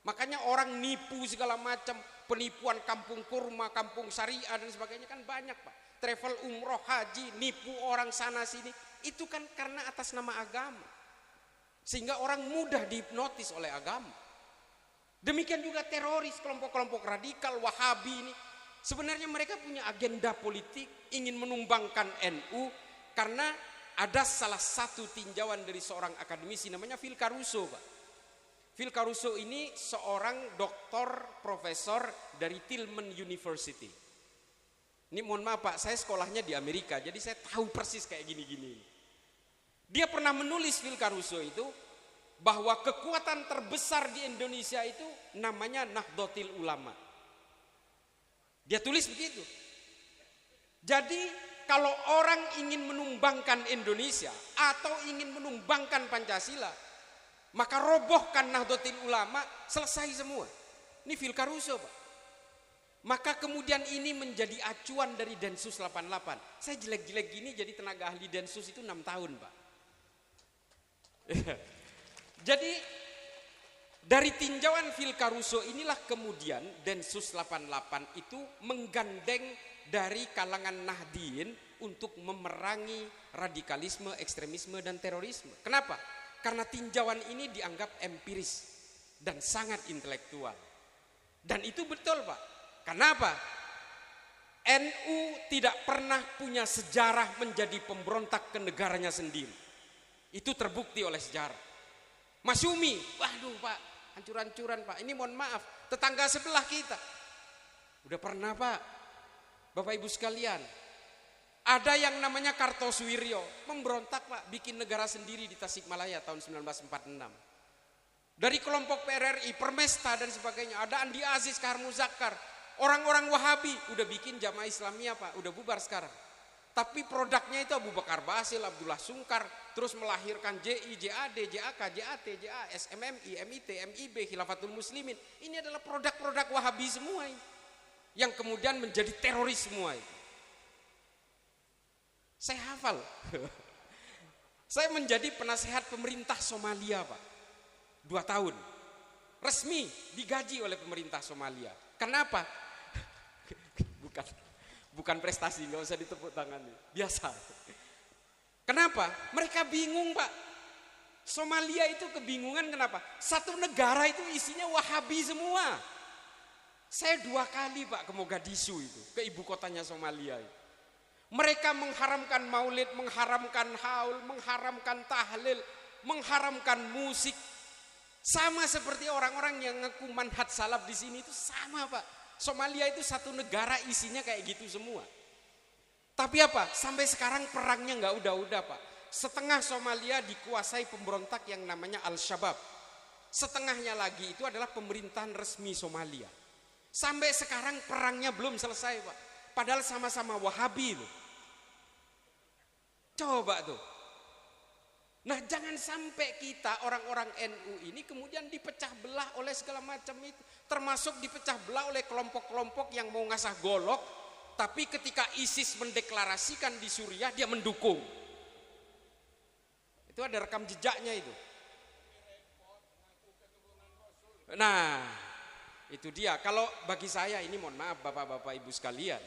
Makanya orang nipu segala macam, penipuan kampung kurma, kampung syariah dan sebagainya kan banyak, Pak. Travel umroh, haji, nipu orang sana sini, itu kan karena atas nama agama. Sehingga orang mudah dihipnotis oleh agama. Demikian juga teroris, kelompok-kelompok radikal, Wahabi ini. Sebenarnya mereka punya agenda politik, ingin menumbangkan NU karena ada salah satu tinjauan dari seorang akademisi namanya Phil Caruso, Pak. Phil Caruso ini seorang doktor profesor dari Tillman University. Ini mohon maaf Pak, saya sekolahnya di Amerika, jadi saya tahu persis kayak gini-gini. Dia pernah menulis, Phil Caruso itu, bahwa kekuatan terbesar di Indonesia itu namanya Nahdlatul Ulama. Dia tulis begitu. Jadi kalau orang ingin menumbangkan Indonesia atau ingin menumbangkan Pancasila, maka robohkan Nahdlatul Ulama, selesai semua. Ini Phil Caruso, Pak. Maka kemudian ini menjadi acuan dari Densus 88. Saya jelek-jelek gini jadi tenaga ahli Densus itu 6 tahun, Pak. Jadi dari tinjauan Phil Caruso inilah kemudian Densus 88 itu menggandeng dari kalangan Nahdien untuk memerangi radikalisme, ekstremisme dan terorisme. Kenapa? Karena tinjauan ini dianggap empiris dan sangat intelektual. Dan itu betul, Pak. Kenapa? NU tidak pernah punya sejarah menjadi pemberontak ke negaranya sendiri. Itu terbukti oleh sejarah. Masyumi, waduh Pak, hancur-hancuran Pak. Ini mohon maaf, tetangga sebelah kita. Udah pernah Pak, Bapak Ibu sekalian. Ada yang namanya Kartosuwiryo, memberontak Pak, bikin negara sendiri di Tasikmalaya tahun 1946. Dari kelompok PRRI, Permesta dan sebagainya. Ada Andi Aziz, Kahar Muzakkar. Orang-orang Wahabi udah bikin Jamaah Islamiyah Pak, udah bubar sekarang. Tapi produknya itu Abu Bakar Basil, Abdullah Sungkar, terus melahirkan JI, JAD, JAK, JAT, JA, SMMI, MIT, MIB, Khilafatul Muslimin. Ini adalah produk-produk Wahabi semua ini. Yang kemudian menjadi teroris semua itu. Saya hafal. Saya menjadi penasehat pemerintah Somalia Pak. 2 tahun. Resmi digaji oleh pemerintah Somalia. Kenapa? Bukan prestasi, nggak usah ditepuk tangan. Biasa. Kenapa? Mereka bingung, Pak. Somalia itu kebingungan kenapa? Satu negara itu isinya Wahabi semua. Saya 2 kali Pak ke Mogadishu itu, ke ibu kotanya Somalia. Mereka mengharamkan maulid, mengharamkan haul, mengharamkan tahlil, mengharamkan musik. Sama seperti orang-orang yang ngaku manhaj salaf di sini itu sama Pak. Somalia itu satu negara isinya kayak gitu semua. Tapi apa? Sampai sekarang perangnya nggak udah-udah Pak. Setengah Somalia dikuasai pemberontak yang namanya Al-Shabaab. Setengahnya lagi itu adalah pemerintahan resmi Somalia. Sampai sekarang perangnya belum selesai Pak. Padahal sama-sama Wahabi itu. Coba tuh. Nah jangan sampai kita orang-orang NU ini kemudian dipecah belah oleh segala macam itu. Termasuk dipecah belah oleh kelompok-kelompok yang mau ngasah golok. Tapi ketika ISIS mendeklarasikan di Suriah dia mendukung. Itu ada rekam jejaknya itu. Nah itu dia. Kalau bagi saya ini mohon maaf bapak-bapak ibu sekalian.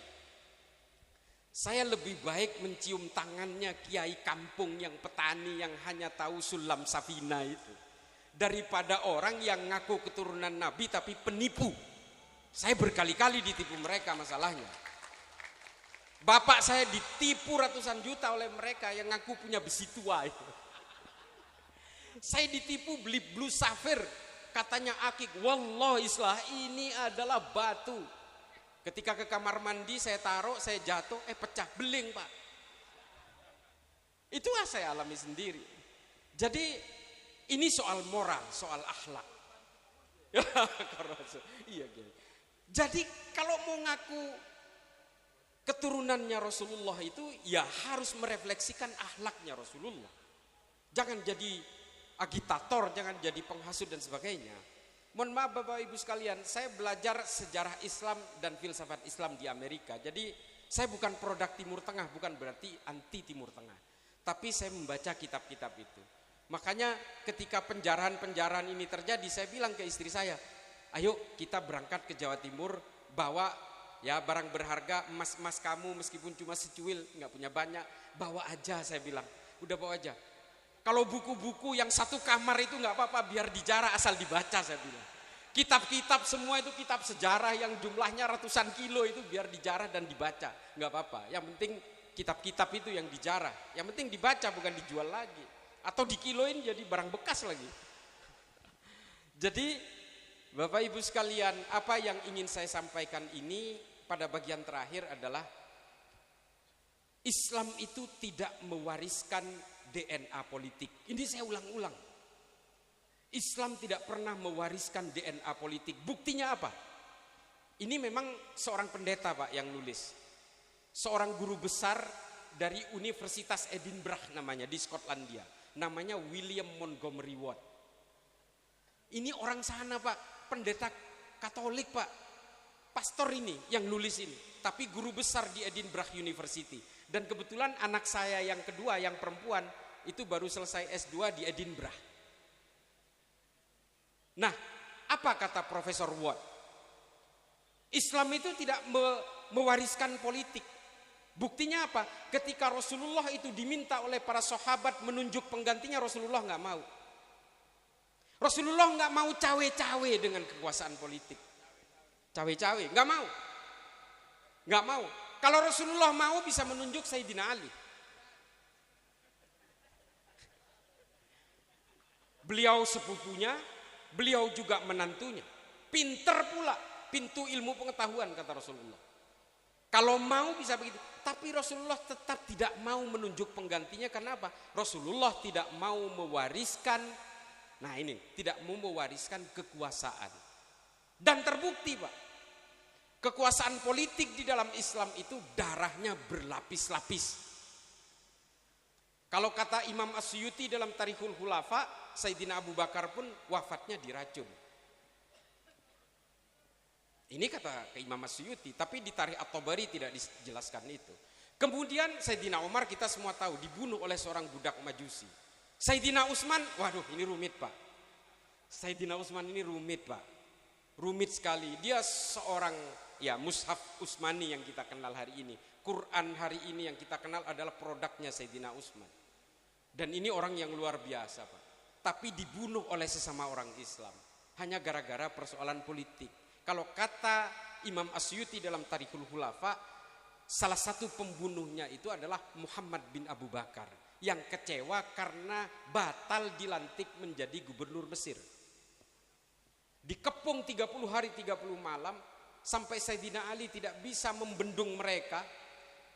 Saya lebih baik mencium tangannya kiai kampung yang petani yang hanya tahu sulam safina itu. Daripada orang yang ngaku keturunan Nabi tapi penipu. Saya berkali-kali ditipu mereka masalahnya. Bapak saya ditipu ratusan juta oleh mereka yang ngaku punya besi tua itu. Saya ditipu beli blue sapphire. Katanya akik, wallah islah ini adalah batu. Ketika ke kamar mandi saya taruh, saya jatuh, pecah beling Pak. Itulah saya alami sendiri. Jadi ini soal moral, soal akhlak. Iya gini. Jadi kalau mau ngaku keturunannya Rasulullah itu ya harus merefleksikan akhlaknya Rasulullah. Jangan jadi agitator, jangan jadi penghasut dan sebagainya. Mohon maaf Bapak Ibu sekalian, saya belajar sejarah Islam dan filsafat Islam di Amerika. Jadi saya bukan produk Timur Tengah, bukan berarti anti Timur Tengah. Tapi saya membaca kitab-kitab itu. Makanya ketika penjarahan-penjarahan ini terjadi, saya bilang ke istri saya, ayo kita berangkat ke Jawa Timur, bawa ya barang berharga, emas-emas kamu meskipun cuma secuil, nggak punya banyak, bawa aja saya bilang. Udah bawa aja. Kalau buku-buku yang satu kamar itu nggak apa-apa, biar dijarah asal dibaca saya bilang. Kitab-kitab semua itu kitab sejarah yang jumlahnya ratusan kilo itu biar dijarah dan dibaca, nggak apa-apa. Yang penting kitab-kitab itu yang dijarah, yang penting dibaca bukan dijual lagi atau dikiloin jadi barang bekas lagi. Jadi Bapak Ibu sekalian, apa yang ingin saya sampaikan ini pada bagian terakhir adalah Islam itu tidak mewariskan DNA politik. Ini saya ulang-ulang. Islam tidak pernah mewariskan DNA politik. Buktinya apa? Ini memang seorang pendeta Pak yang nulis. Seorang guru besar dari Universitas Edinburgh namanya di Skotlandia. Namanya William Montgomery Watt. Ini orang sana Pak, pendeta Katolik Pak. Pastor ini yang nulis ini. Tapi guru besar di Edinburgh University. Dan kebetulan anak saya yang kedua, yang perempuan, itu baru selesai S2 di Edinburgh. Nah, apa kata Profesor Watt? Islam itu tidak mewariskan politik. Buktinya apa? Ketika Rasulullah itu diminta oleh para sahabat menunjuk penggantinya, Rasulullah nggak mau. Rasulullah nggak mau cawe-cawe dengan kekuasaan politik. Cawe-cawe, nggak mau. Nggak mau. Kalau Rasulullah mau bisa menunjuk Sayyidina Ali. Beliau sepupunya, beliau juga menantunya. Pinter pula, pintu ilmu pengetahuan kata Rasulullah. Kalau mau bisa begitu. Tapi Rasulullah tetap tidak mau menunjuk penggantinya. Karena apa? Rasulullah tidak mau mewariskan, nah ini, tidak mau mewariskan kekuasaan. Dan terbukti Pak. Kekuasaan politik di dalam Islam itu darahnya berlapis-lapis. Kalau kata Imam As-Suyuti dalam Tarikhul Khulafa, Sayyidina Abu Bakar pun wafatnya diracun. Ini kata ke Imam As-Suyuti, tapi di Tarikh At-Tabari tidak dijelaskan itu. Kemudian Sayyidina Umar kita semua tahu dibunuh oleh seorang budak Majusi. Sayyidina Utsman, waduh ini rumit Pak. Sayyidina Utsman ini rumit Pak. Rumit sekali. Dia seorang ya Mushaf Utsmani yang kita kenal hari ini. Quran hari ini yang kita kenal adalah produknya Sayyidina Utsman. Dan ini orang yang luar biasa, Pak. Tapi dibunuh oleh sesama orang Islam hanya gara-gara persoalan politik. Kalau kata Imam Asyuti dalam Tarikhul Khulafa, salah satu pembunuhnya itu adalah Muhammad bin Abu Bakar yang kecewa karena batal dilantik menjadi gubernur Mesir. Dikepung 30 hari 30 malam sampai Sayyidina Ali tidak bisa membendung mereka.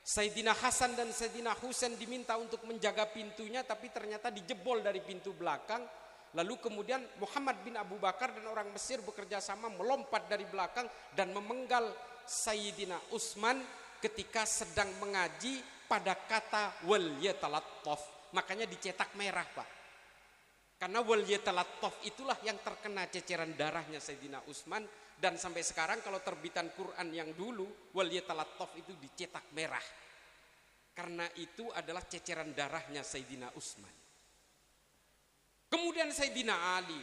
Sayyidina Hasan dan Sayyidina Husain diminta untuk menjaga pintunya, tapi ternyata dijebol dari pintu belakang. Lalu kemudian Muhammad bin Abu Bakar dan orang Mesir bekerja sama melompat dari belakang dan memenggal Sayyidina Utsman ketika sedang mengaji pada kata wal yatalattaf. Makanya dicetak merah, Pak. Karena wal yatalattaf itulah yang terkena ceceran darahnya Sayyidina Utsman. Dan sampai sekarang kalau terbitan Quran yang dulu wal yatalattaf itu dicetak merah. Karena itu adalah ceceran darahnya Sayyidina Utsman. Kemudian Sayyidina Ali.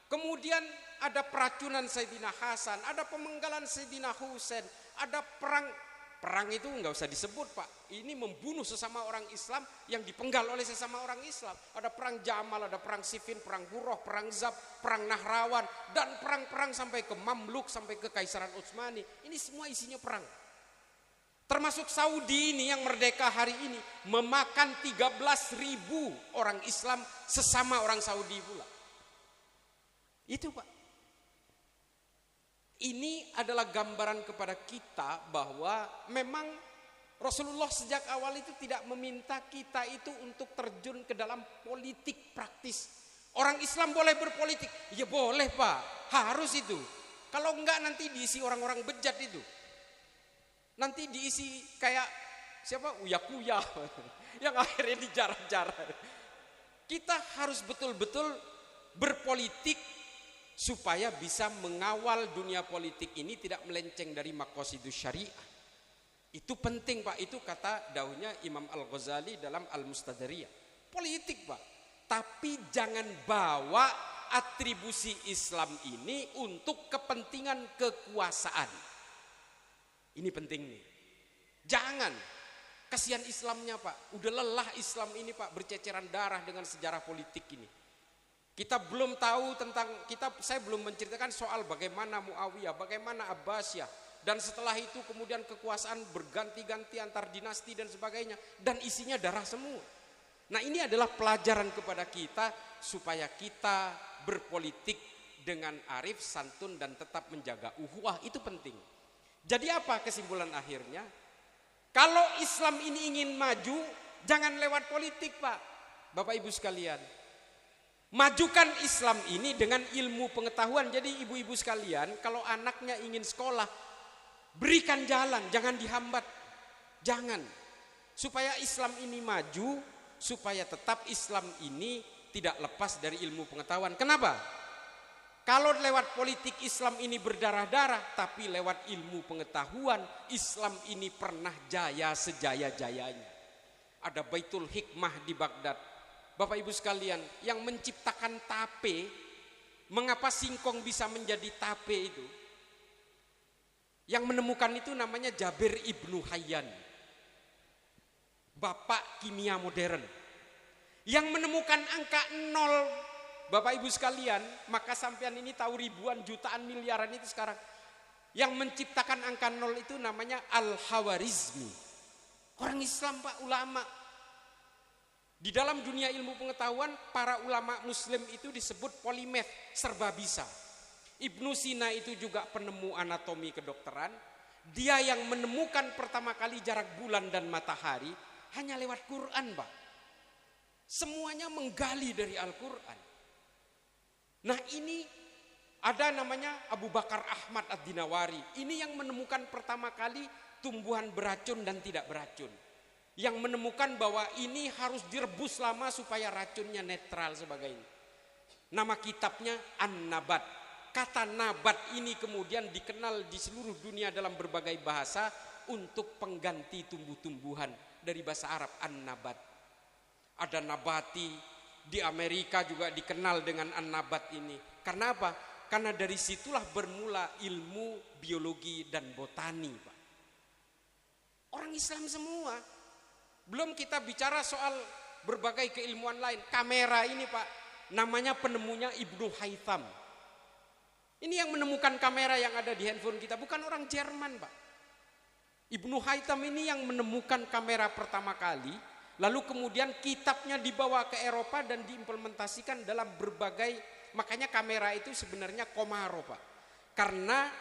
Kemudian ada peracunan Sayyidina Hasan, ada pemenggalan Sayyidina Husain, ada perang itu nggak usah disebut, Pak. Ini membunuh sesama orang Islam yang dipenggal oleh sesama orang Islam. Ada perang Jamal, ada perang Siffin, perang Hurrah, perang Zab, perang Nahrawan, dan perang-perang sampai ke Mamluk, sampai ke Kaisaran Utsmani. Ini semua isinya perang. Termasuk Saudi ini yang merdeka hari ini memakan 13.000 orang Islam sesama orang Saudi pula. Itu, Pak. Ini adalah gambaran kepada kita bahwa memang Rasulullah sejak awal itu tidak meminta kita itu untuk terjun ke dalam politik praktis. Orang Islam boleh berpolitik, ya boleh, Pak, harus itu. Kalau enggak nanti diisi orang-orang bejat itu. Nanti diisi kayak siapa? Uya-kuya yang akhirnya dijarah-jarah. Kita harus betul-betul berpolitik supaya bisa mengawal dunia politik ini tidak melenceng dari maqasidus syariah. Itu penting, Pak. Itu kata dauhnya Imam Al-Ghazali dalam Al-Mustadriyah. Politik, Pak. Tapi jangan bawa atribusi Islam ini untuk kepentingan kekuasaan. Ini penting nih. Jangan. Kasihan Islamnya, Pak. Udah lelah Islam ini, Pak, berceceran darah dengan sejarah politik ini. Kita belum tahu tentang saya belum menceritakan soal bagaimana Muawiyah, bagaimana Abbasiyah, dan setelah itu kemudian kekuasaan berganti-ganti antar dinasti dan sebagainya, dan isinya darah semua. Nah, ini adalah pelajaran kepada kita supaya kita berpolitik dengan arif, santun, dan tetap menjaga uhuwah. Itu penting. Jadi apa kesimpulan akhirnya? Kalau Islam ini ingin maju, jangan lewat politik, Pak. Bapak Ibu sekalian, majukan Islam ini dengan ilmu pengetahuan. Jadi ibu-ibu sekalian, kalau anaknya ingin sekolah, berikan jalan, jangan dihambat. Jangan. Supaya Islam ini maju, supaya tetap Islam ini tidak lepas dari ilmu pengetahuan. Kenapa? Kalau lewat politik Islam ini berdarah-darah, tapi lewat ilmu pengetahuan, Islam ini pernah jaya sejaya-jayanya. Ada Baitul Hikmah di Baghdad. Bapak Ibu sekalian, yang menciptakan tape, mengapa singkong bisa menjadi tape itu? Yang menemukan itu namanya Jabir Ibnu Hayyan, bapak kimia modern. Yang menemukan angka 0, Bapak Ibu sekalian, maka sampean ini tahu ribuan, jutaan, miliaran itu sekarang. Yang menciptakan angka 0 itu namanya Al-Khawarizmi. Orang Islam, Pak, ulama. Di dalam dunia ilmu pengetahuan, para ulama muslim itu disebut polimath, serba bisa. Ibnu Sina itu juga penemu anatomi kedokteran. Dia yang menemukan pertama kali jarak bulan dan matahari hanya lewat Quran, Pak. Semuanya menggali dari Al-Quran. Nah, ini ada namanya Abu Bakar Ahmad Ad-Dinawari. Ini yang menemukan pertama kali tumbuhan beracun dan tidak beracun. Yang menemukan bahwa ini harus direbus lama supaya racunnya netral sebagainya. Nama kitabnya An-Nabat. Kata nabat ini kemudian dikenal di seluruh dunia dalam berbagai bahasa untuk pengganti tumbuh-tumbuhan dari bahasa Arab An-Nabat. Ada nabati, di Amerika juga dikenal dengan An-Nabat ini. Karena apa? Karena dari situlah bermula ilmu biologi dan botani, Pak. Orang Islam semua. Belum kita bicara soal berbagai keilmuan lain. Kamera ini, Pak, namanya penemunya Ibnu Haytham. Ini yang menemukan kamera yang ada di handphone kita, bukan orang Jerman, Pak. Ibnu Haytham ini yang menemukan kamera pertama kali, lalu kemudian kitabnya dibawa ke Eropa dan diimplementasikan dalam berbagai. Makanya kamera itu sebenarnya komaro, Pak. Karena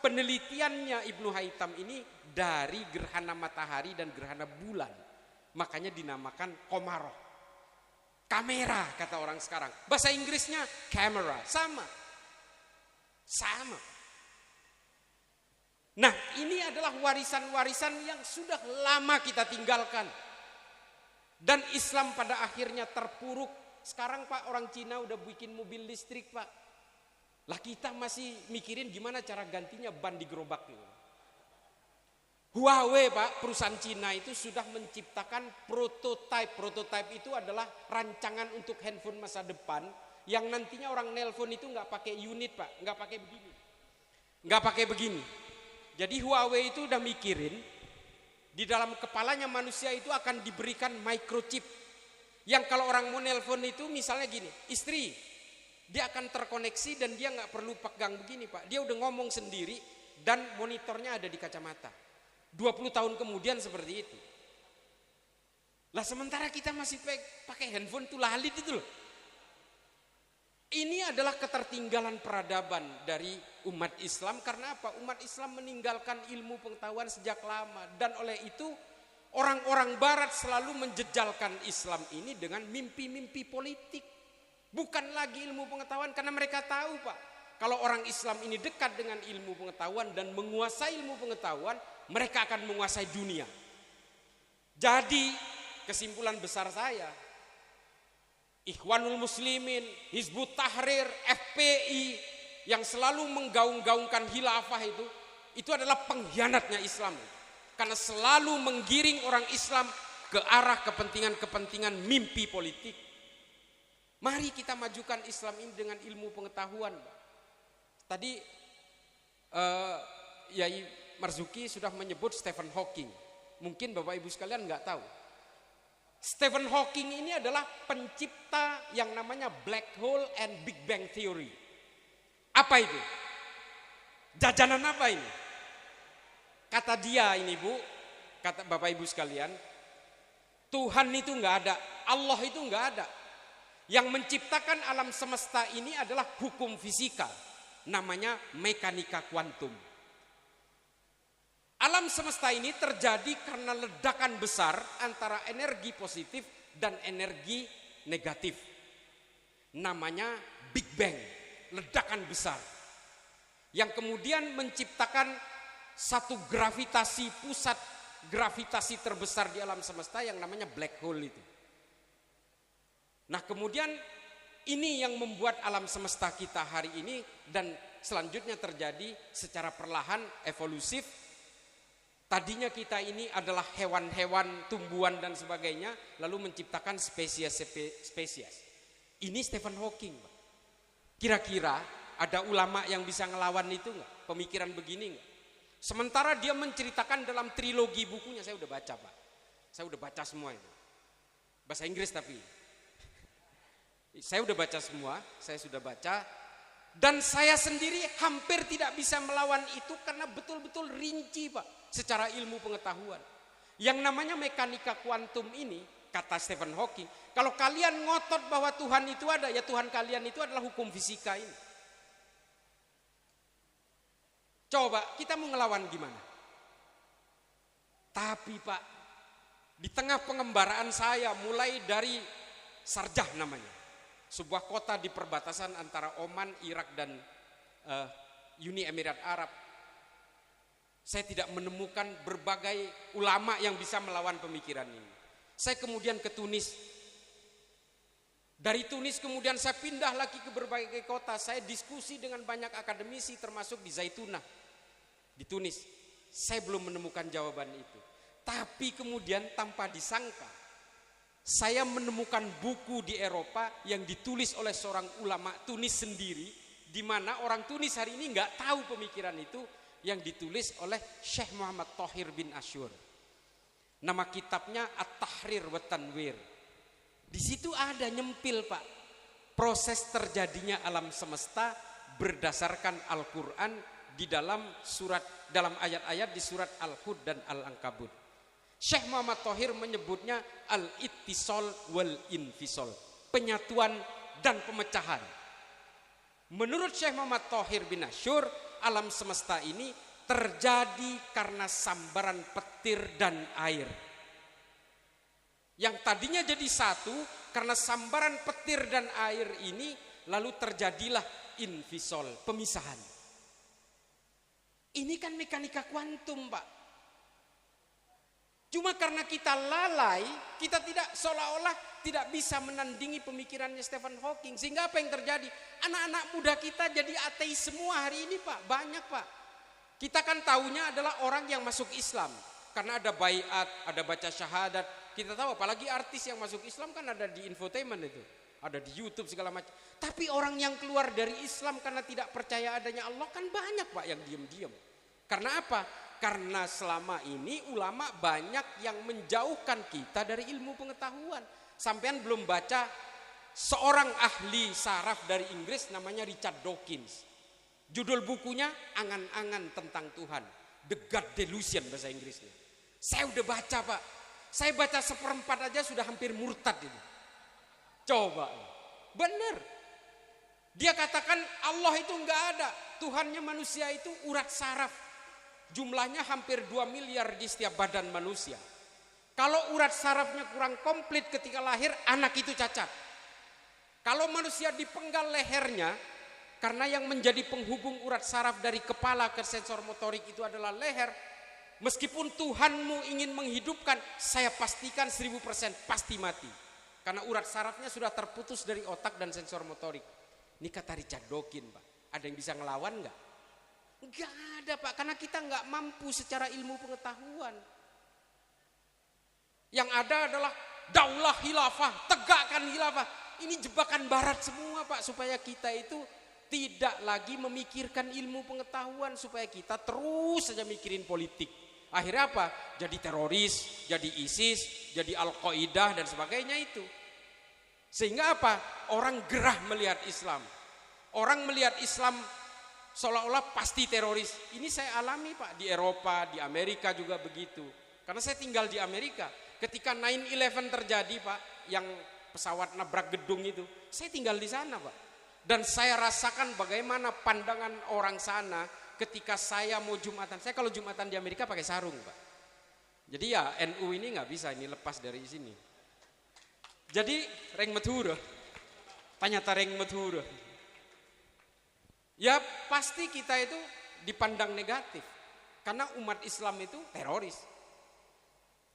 penelitiannya Ibnu Haytham ini dari gerhana matahari dan gerhana bulan. Makanya dinamakan komaro. Kamera kata orang sekarang. Bahasa Inggrisnya camera, sama. Nah, ini adalah warisan-warisan yang sudah lama kita tinggalkan. Dan Islam pada akhirnya terpuruk. Sekarang, Pak, orang Cina udah bikin mobil listrik, Pak. Lah kita masih mikirin gimana cara gantinya ban di gerobak gitu. Huawei, Pak, perusahaan Cina itu sudah menciptakan prototype. Prototype itu adalah rancangan untuk handphone masa depan yang nantinya orang nelpon itu nggak pakai unit, Pak, nggak pakai begini. Jadi Huawei itu udah mikirin di dalam kepalanya manusia itu akan diberikan microchip. Yang kalau orang mau nelpon itu misalnya gini, istri, dia akan terkoneksi dan dia nggak perlu pegang begini, Pak. Dia udah ngomong sendiri dan monitornya ada di kacamata. 20 tahun kemudian seperti itu. Lah sementara kita masih pakai handphone tuh lalit itu loh. Ini adalah ketertinggalan peradaban dari umat Islam. Karena apa? Umat Islam meninggalkan ilmu pengetahuan sejak lama. Dan oleh itu orang-orang barat selalu menjejalkan Islam ini dengan mimpi-mimpi politik. Bukan lagi ilmu pengetahuan, karena mereka tahu, Pak, kalau orang Islam ini dekat dengan ilmu pengetahuan dan menguasai ilmu pengetahuan, mereka akan menguasai dunia. Jadi kesimpulan besar saya, Ikhwanul Muslimin, Hizbut Tahrir, FPI yang selalu menggaung-gaungkan khilafah itu adalah pengkhianatnya Islam. Karena selalu menggiring orang Islam ke arah kepentingan-kepentingan mimpi politik. Mari kita majukan Islam ini dengan ilmu pengetahuan. Tadi Yai Marzuki sudah menyebut Stephen Hawking. Mungkin Bapak Ibu sekalian nggak tahu. Stephen Hawking ini adalah pencipta yang namanya Black Hole and Big Bang Theory. Apa itu? Jajanan apa ini? Kata dia ini, Bu, kata Bapak Ibu sekalian, Tuhan itu nggak ada, Allah itu nggak ada. Yang menciptakan alam semesta ini adalah hukum fisika, namanya mekanika kuantum. Alam semesta ini terjadi karena ledakan besar antara energi positif dan energi negatif. Namanya Big Bang, ledakan besar. Yang kemudian menciptakan satu gravitasi, pusat gravitasi terbesar di alam semesta yang namanya black hole itu. Nah kemudian ini yang membuat alam semesta kita hari ini dan selanjutnya terjadi secara perlahan evolusif. Tadinya kita ini adalah hewan-hewan, tumbuhan dan sebagainya, lalu menciptakan spesies. Ini Stephen Hawking. Kira-kira ada ulama yang bisa ngelawan itu enggak? Pemikiran begini enggak? Sementara dia menceritakan dalam trilogi bukunya, saya udah baca, Pak. Saya udah baca semua itu. Bahasa Inggris tapi. Saya udah baca semua, saya sudah baca. Dan saya sendiri hampir tidak bisa melawan itu karena betul-betul rinci, Pak, secara ilmu pengetahuan. Yang namanya mekanika kuantum ini, kata Stephen Hawking, kalau kalian ngotot bahwa Tuhan itu ada, ya Tuhan kalian itu adalah hukum fisika ini. Coba kita mau ngelawan gimana? Tapi Pak, di tengah pengembaraan saya mulai dari Sarjah namanya, sebuah kota di perbatasan antara Oman, Irak dan Uni Emirat Arab. Saya tidak menemukan berbagai ulama yang bisa melawan pemikiran ini. Saya kemudian ke Tunis. Dari Tunis kemudian saya pindah lagi ke berbagai kota. Saya diskusi dengan banyak akademisi termasuk di Zaitunah di Tunis. Saya belum menemukan jawaban itu. Tapi kemudian tanpa disangka Saya menemukan buku di Eropa yang ditulis oleh seorang ulama Tunis sendiri, di mana orang Tunis hari ini nggak tahu pemikiran itu, yang ditulis oleh Syekh Muhammad Thohir bin Asyur. Nama kitabnya At-Tahrir wa Tanwir. Di situ ada nyempil Pak, proses terjadinya alam semesta berdasarkan Al-Quran di dalam ayat-ayat di surat Al-Hud dan Al-Ankabut. Syekh Muhammad Thohir menyebutnya al-ittisal wal infisal, penyatuan dan pemecahan. Menurut Syekh Muhammad Thohir bin Asyur, alam semesta ini terjadi karena sambaran petir dan air. Yang tadinya jadi satu, karena sambaran petir dan air ini lalu terjadilah infisal, pemisahan. Ini kan mekanika kuantum Pak. Cuma karena kita lalai, kita seolah-olah tidak bisa menandingi pemikirannya Stephen Hawking. Sehingga apa yang terjadi? Anak-anak muda kita jadi ateis semua hari ini Pak. Banyak Pak. Kita kan taunya adalah orang yang masuk Islam. Karena ada baiat, ada baca syahadat. Kita tahu apalagi artis yang masuk Islam kan ada di infotainment itu. Ada di YouTube segala macam. Tapi orang yang keluar dari Islam karena tidak percaya adanya Allah kan banyak Pak yang diam-diam. Karena apa? Karena selama ini ulama banyak yang menjauhkan kita dari ilmu pengetahuan. Sampean belum baca seorang ahli saraf dari Inggris namanya Richard Dawkins. Judul bukunya Angan-angan tentang Tuhan. The God Delusion bahasa Inggrisnya. Saya udah baca Pak. Saya baca 1/4 aja sudah hampir murtad itu. Coba. Benar. Dia katakan Allah itu enggak ada. Tuhannya manusia itu urat saraf. Jumlahnya hampir 2 miliar di setiap badan manusia. Kalau urat sarafnya kurang komplit ketika lahir, anak itu cacat. Kalau manusia dipenggal lehernya, karena yang menjadi penghubung urat saraf dari kepala ke sensor motorik itu adalah leher, meskipun Tuhanmu ingin menghidupkan, saya pastikan 1000% pasti mati. Karena urat sarafnya sudah terputus dari otak dan sensor motorik. Ini kata Richard Dawkins Pak. Ada yang bisa ngelawan nggak? Enggak ada Pak, karena kita enggak mampu secara ilmu pengetahuan. Yang ada adalah daulah khilafah, tegakkan khilafah. Ini jebakan barat semua Pak, supaya kita itu tidak lagi memikirkan ilmu pengetahuan, supaya kita terus saja mikirin politik. Akhirnya apa? Jadi teroris, jadi ISIS, jadi Al-Qaeda dan sebagainya itu. Sehingga apa? Orang gerah melihat Islam. Orang melihat Islam seolah-olah pasti teroris. Ini saya alami Pak di Eropa, di Amerika juga begitu. Karena saya tinggal di Amerika. Ketika 9/11 terjadi Pak, yang pesawat nabrak gedung itu, saya tinggal di sana Pak. Dan saya rasakan bagaimana pandangan orang sana ketika saya mau Jumatan. Saya kalau Jumatan di Amerika pakai sarung Pak. Jadi ya NU ini nggak bisa ini lepas dari sini. Jadi reng mathura. Tanyata reng mathura. Ya pasti kita itu dipandang negatif. Karena umat Islam itu teroris.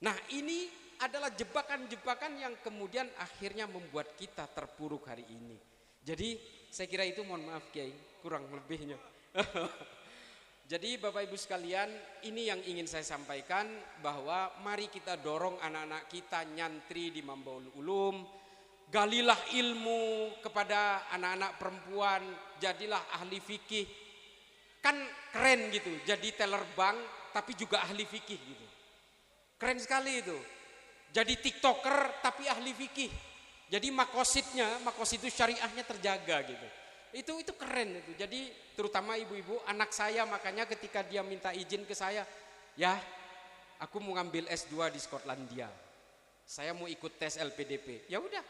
Nah ini adalah jebakan-jebakan yang kemudian akhirnya membuat kita terpuruk hari ini. Jadi saya kira itu, mohon maaf Kiai, kurang lebihnya. Jadi Bapak Ibu sekalian, ini yang ingin saya sampaikan, bahwa mari kita dorong anak-anak kita nyantri di Mambaul Ulum. Galilah ilmu kepada anak-anak perempuan, jadilah ahli fikih. Kan keren gitu, jadi teller bank tapi juga ahli fikih gitu. Keren sekali itu. Jadi tiktoker tapi ahli fikih. Jadi makosid itu syariahnya terjaga gitu. Itu keren itu. Jadi terutama ibu-ibu, anak saya makanya ketika dia minta izin ke saya, ya aku mau ngambil S2 di Skotlandia. Saya mau ikut tes LPDP. Ya udah.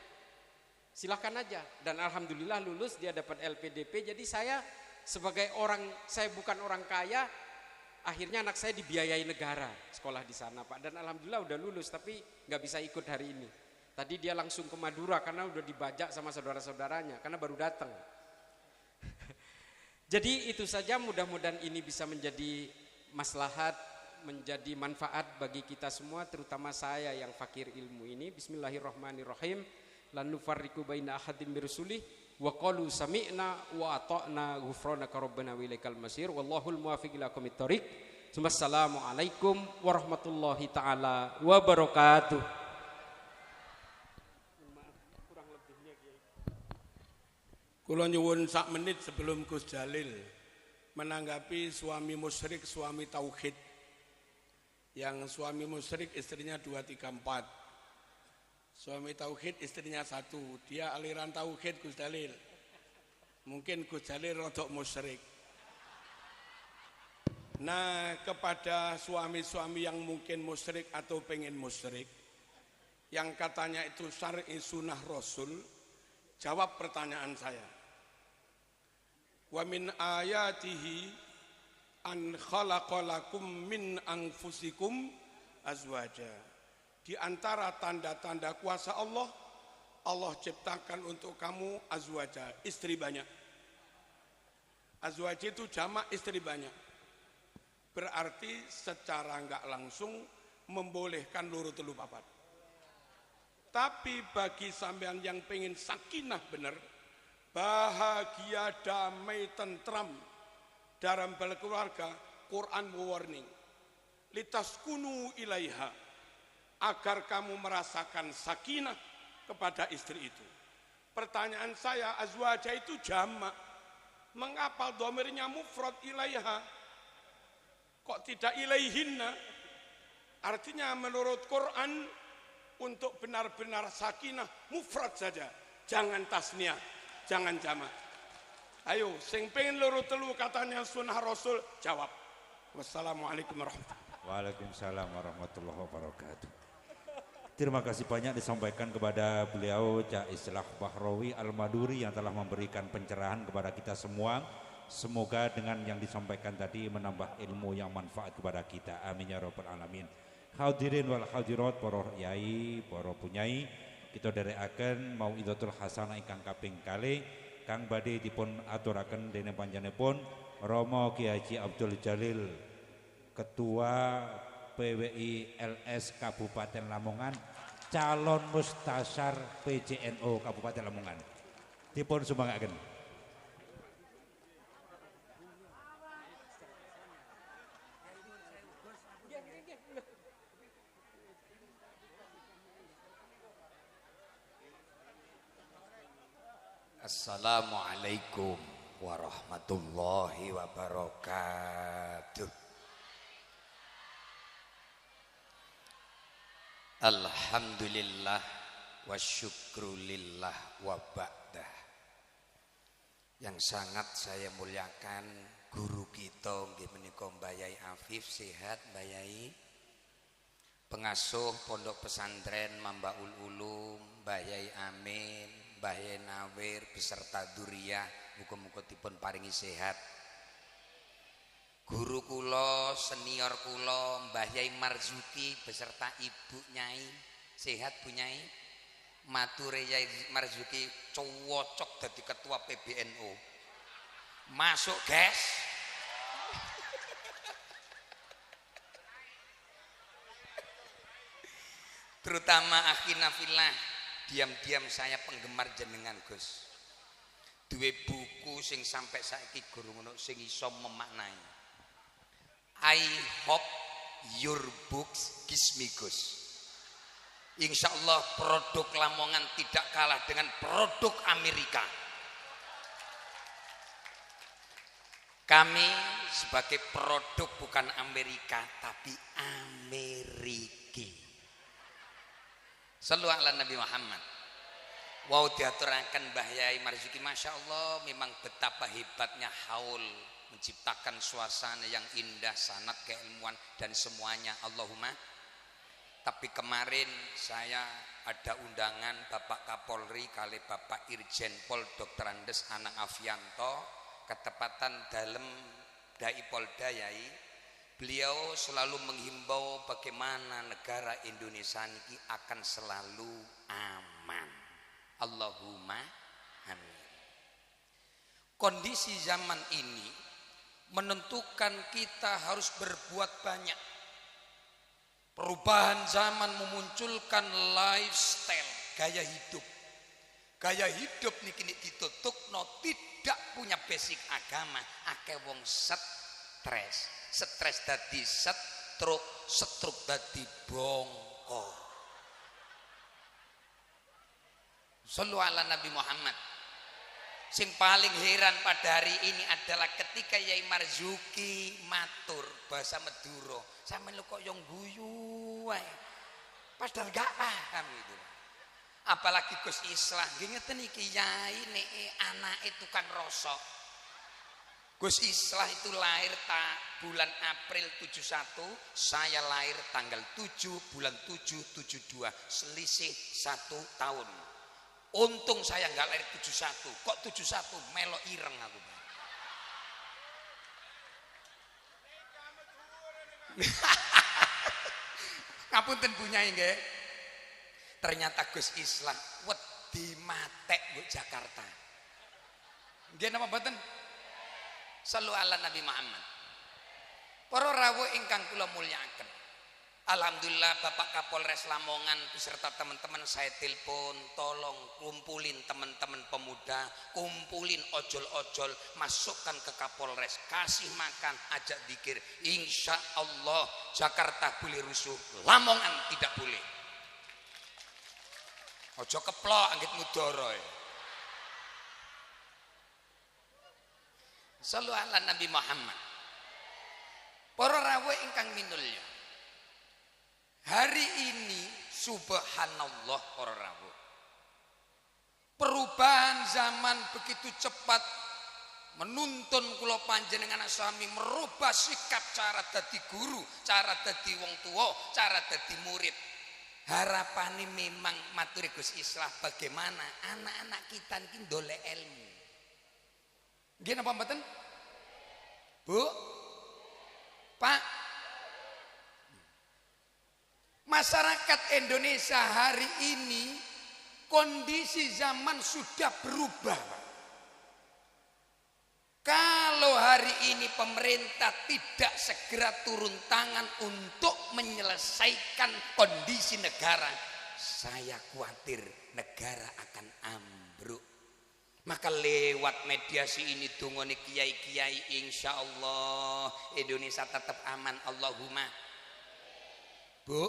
Silahkan aja, dan alhamdulillah lulus, dia dapat LPDP. Jadi saya sebagai saya bukan orang kaya, akhirnya anak saya dibiayai negara sekolah di sana Pak. Dan alhamdulillah udah lulus, tapi nggak bisa ikut hari ini. Tadi dia langsung ke Madura karena udah dibajak sama saudara-saudaranya karena baru datang. Jadi itu saja, mudah-mudahan ini bisa menjadi maslahat, menjadi manfaat bagi kita semua, terutama saya yang fakir ilmu ini. Bismillahirrahmanirrahim. Lan nufarriqu baina ahadin min rusulih wa qalu sami'na wa ata'na ghufranaka rabbana wa ilaikal masir wallahul muwaffiq ila aqwamit thoriq. Wassalamualaikum warahmatullahi taala wabarakatuh. Kula nyuwun sak menit sebelum Gus Jalil menanggapi suami musyrik, suami tauhid. Yang suami musyrik istrinya 2, 3, 4. Suami tauhid istrinya 1. Dia aliran tauhid Gus Jalil. Mungkin Gus Jalil rodok musyrik. Nah, kepada suami-suami yang mungkin musyrik atau pengen musyrik, yang katanya itu syar'i sunnah Rasul, jawab pertanyaan saya. Wa min ayatihi an khalaqalakum min anfusikum azwaja. Di antara tanda-tanda kuasa Allah, Allah ciptakan untuk kamu azwaja, istri banyak. Azwaja itu jamak istri banyak. Berarti secara enggak langsung membolehkan loro telu papat. Tapi bagi sampean yang pengen sakinah bener, bahagia, damai, tentram dalam berkeluarga, Quran warning. Litaskunu ilaiha, agar kamu merasakan sakinah kepada istri itu. Pertanyaan saya, azwaja itu jamak. Mengapa dhamirnya mufrad ilaiha? Kok tidak ilaihinna? Artinya menurut Quran, untuk benar-benar sakinah mufrad saja, jangan tasniah, jangan jamak. Ayo, sing pengen loro telu katanya sunnah Rasul, jawab. Wassalamualaikum warahmatullahi wabarakatuh. Waalaikumsalam warahmatullahi wabarakatuh. Terima kasih banyak disampaikan kepada beliau Cak Islah Bahrawi Al-Maduri yang telah memberikan pencerahan kepada kita semua. Semoga dengan yang disampaikan tadi menambah ilmu yang manfaat kepada kita. Amin ya rabbal alamin. Hadirin wal hadirat, para yai, para punyai, kita dherekaken mauidhatul hasanah ingkang kaping kalih kang badhe dipun aturaken dening panjenenganipun Romo Kiai Haji Abdul Jalil, Ketua PWI LS Kabupaten Lamongan, calon mustasyar PJNO Kabupaten Lamongan. Dipun sumbangaken. Assalamualaikum warahmatullahi wabarakatuh. Alhamdulillah wa syukrulillah wa ba'dah. Yang sangat saya muliakan guru kita nggih menika Mbah Yai Afif, sehat Mbah Yai. Pengasuh Pondok Pesantren Mambaul Ulum Mbah Yai Amin, Mbah Yai Nawir beserta Duriyah, muga-muga dipun paringi sehat. Guru kula, senior kula Mbah Yai Marzuki beserta Ibu Nyai, sehat Bu Nyai. Mature Yai Marzuki cocok dadi ketua PBNU. Masuk, guys. Terutama akhina fillah, diam-diam saya penggemar jenengan Gus. Duwe buku sing sampai saiki guru ngono sing iso memaknai. I hope your books gives me Gus. Insya Allah produk Lamongan tidak kalah dengan produk Amerika. Kami sebagai produk bukan Amerika tapi Ameriki. Sallu ala Nabi Muhammad. Wow, diaturakan Mbah Yai Marzuki, Masya Allah, memang betapa hebatnya haul menciptakan suasana yang indah, sanad, keilmuan dan semuanya. Allahumma. Tapi kemarin saya ada undangan Bapak Kapolri kali Bapak Irjen Pol Dr. Andes Anang Afianto, ketepatan dalam Dai Polda Yai. Beliau selalu menghimbau bagaimana negara Indonesia ini akan selalu aman. Allahumma amin. Kondisi zaman ini menentukan kita harus berbuat banyak. Perubahan zaman memunculkan lifestyle, gaya hidup. Gaya hidup niki ditutukno tidak punya basic agama, akeh wong stres. Stres dadi stroke, stroke dadi bongkok. Sallu ala Nabi Muhammad. Sing paling heran pada hari ini adalah ketika Yai Marzuki matur bahasa Madura, sampeyan lho kok yang guyu wae. Padahal gak paham itu. Apalagi Gus Islah, nggih ngeten iki Yai nek anake tukang rosok. Gus Islah itu lahir bulan April 71, saya lahir tanggal 7 bulan 7 72, selisih 1 tahun. Untung saya nggak lahir 71, kok 71 melo ireng aku. Ngapunten punyai nggih. Ternyata Gus Islah wedi matek Bu Jakarta. Nggih napa mboten? Sallu ala Nabi Muhammad. Para rawuh ingkang kula mulyakaken. Alhamdulillah Bapak Kapolres Lamongan beserta teman-teman saya telepon, tolong kumpulin teman-teman pemuda, kumpulin ojol-ojol, masukkan ke Kapolres, kasih makan, ajak zikir. Insya Allah Jakarta boleh rusuh, Lamongan tidak boleh. Ojo keplok anggit mudoro. Sallu ala Nabi Muhammad. Para rawuh ingkang minulya. Hari ini subhanallah para rawuh. Perubahan zaman begitu cepat menuntun kula panjenengan sami merubah sikap cara dadi guru, cara dadi wong tua, cara dadi murid. Harapane memang maturi Gus Islah bagaimana anak-anak kita niki ndolek ilmu. Nggih napa mboten? Bu? Pak? Masyarakat Indonesia hari ini kondisi zaman sudah berubah. Kalau hari ini pemerintah tidak segera turun tangan untuk menyelesaikan kondisi negara, saya khawatir negara akan ambruk. Maka lewat mediasi ini dungone kiai-kiai, insya Allah Indonesia tetap aman. Allahumma. Bu,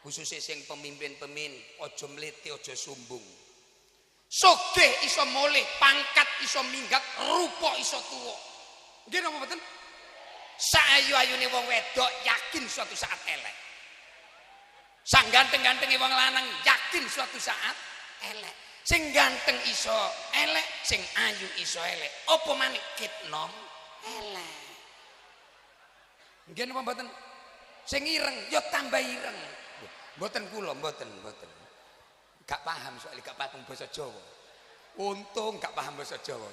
khususnya sing pemimpin-pemimpin, ojo mlete, ojo sumbung. Sogeh iso moleh, pangkat iso minggat, rupa iso tuwa. Nggih napa mboten? Saayu-ayune wong wedok yakin suatu saat elek. Sang ganteng-gantengi wong lanang yakin suatu saat elek. Sing ganteng iso elek, sing ayu iso elek. Apa maneh kitnom elek. Nggih napa mboten? Sing ireng ya tambah ireng. Mboten kula, mboten. Gak paham soalnya gak paham basa Jawa. Untung gak paham basa Jawa.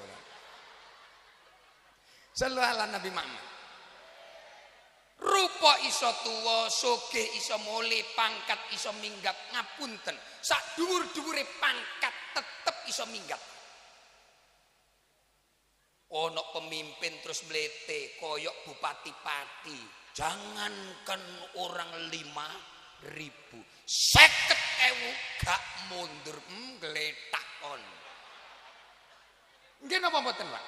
Sallu ala Nabi Muhammad. Rupa iso tuwa, sugih iso mule, pangkat iso minggat, ngapunten. Sak dhuwur-dhuwure pangkat tetep iso minggat. Ono pemimpin terus mlete koyok bupati-pati. Jangankan orang 5.000, 50.000 gak mundur, gletak on. Nggih napa mboten, Pak?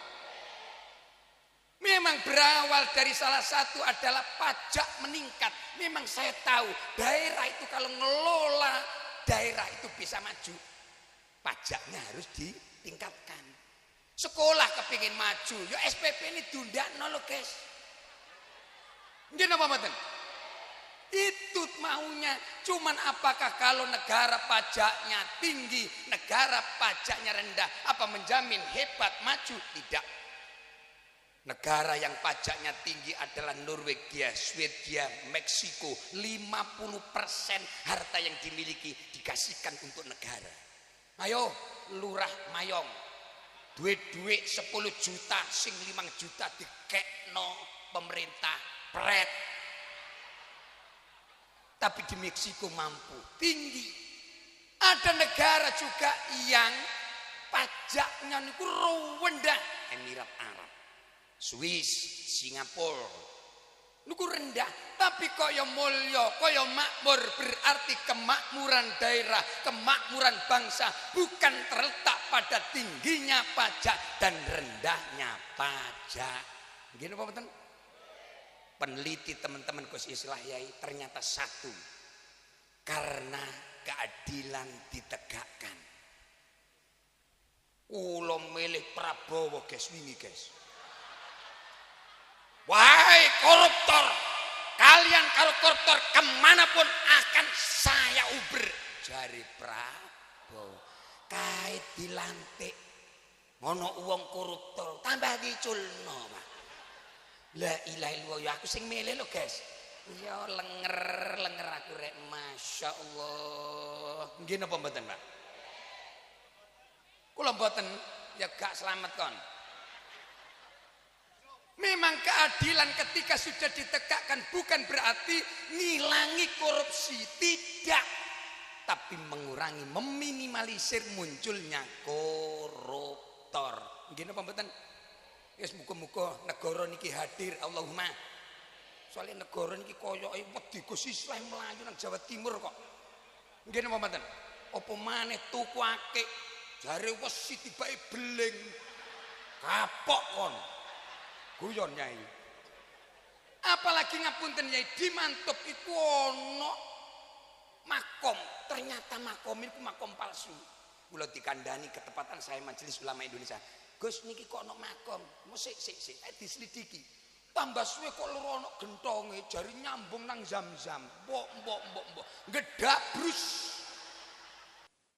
Memang berawal dari salah satu adalah pajak meningkat. Memang saya tahu daerah itu kalau ngelola daerah itu bisa maju, pajaknya harus ditingkatkan. Sekolah kepingin maju, yo SPP ini tundakno lho, guys. Nggih napa mboten? Itu maunya. Cuman apakah kalau negara pajaknya tinggi, negara pajaknya rendah, apa menjamin hebat maju? Tidak. Negara yang pajaknya tinggi adalah Norwegia, Swedia, Meksiko. 50% harta yang dimiliki dikasihkan untuk negara. Ayo lurah mayong, duit 10 juta, sing 5 juta dikekno pemerintah. Pret. Tapi di Meksiko mampu, tinggi. Ada negara juga yang pajaknya niku rendah, Emirat Arab, Swiss, Singapura. Niku rendah, tapi kaya mulya, kaya makmur, berarti kemakmuran daerah, kemakmuran bangsa bukan terletak pada tingginya pajak dan rendahnya pajak. Gini Pak Betul? Peneliti teman-teman Gus Islah Yai ternyata satu, karena keadilan ditegakkan. Kula milih Prabowo guys wingi guys. Wahai koruptor, kalian kalau koruptor kemanapun akan saya uber. Jari Prabowo kait dilantik ngono uang koruptor tambah diculno Pak. La ilaha illallah ya aku sing milih lo guys. Ya lenger aku rek Masya Allah. Nggih napa mboten Pak? Kula mboten ya gak selamat kon. Memang keadilan ketika sudah ditegakkan bukan berarti ngilangi korupsi, tidak. Tapi mengurangi, meminimalisir munculnya koruptor. Nggih napa mboten? Wis muga-muga negara niki hadir Allahumma. Soalnya negara niki koyoke wedi Gus Islam mlayu nang Jawa Timur kok. Nggih napa mboten? Apa maneh tuku akeh jare wesi tibake beling. Kapok kon. Guyon Nyai. Apalagi ngapunten Nyai di Mantub iku ana makom, ternyata makom itu makom palsu. Kula dikandani ketepatan saya Majelis Ulama Indonesia. Gus niki kok ana makom. Sik diselidiki. Tambah suwe kok loro ana gentonge jari nyambung nang Zam-Zam. Mbok.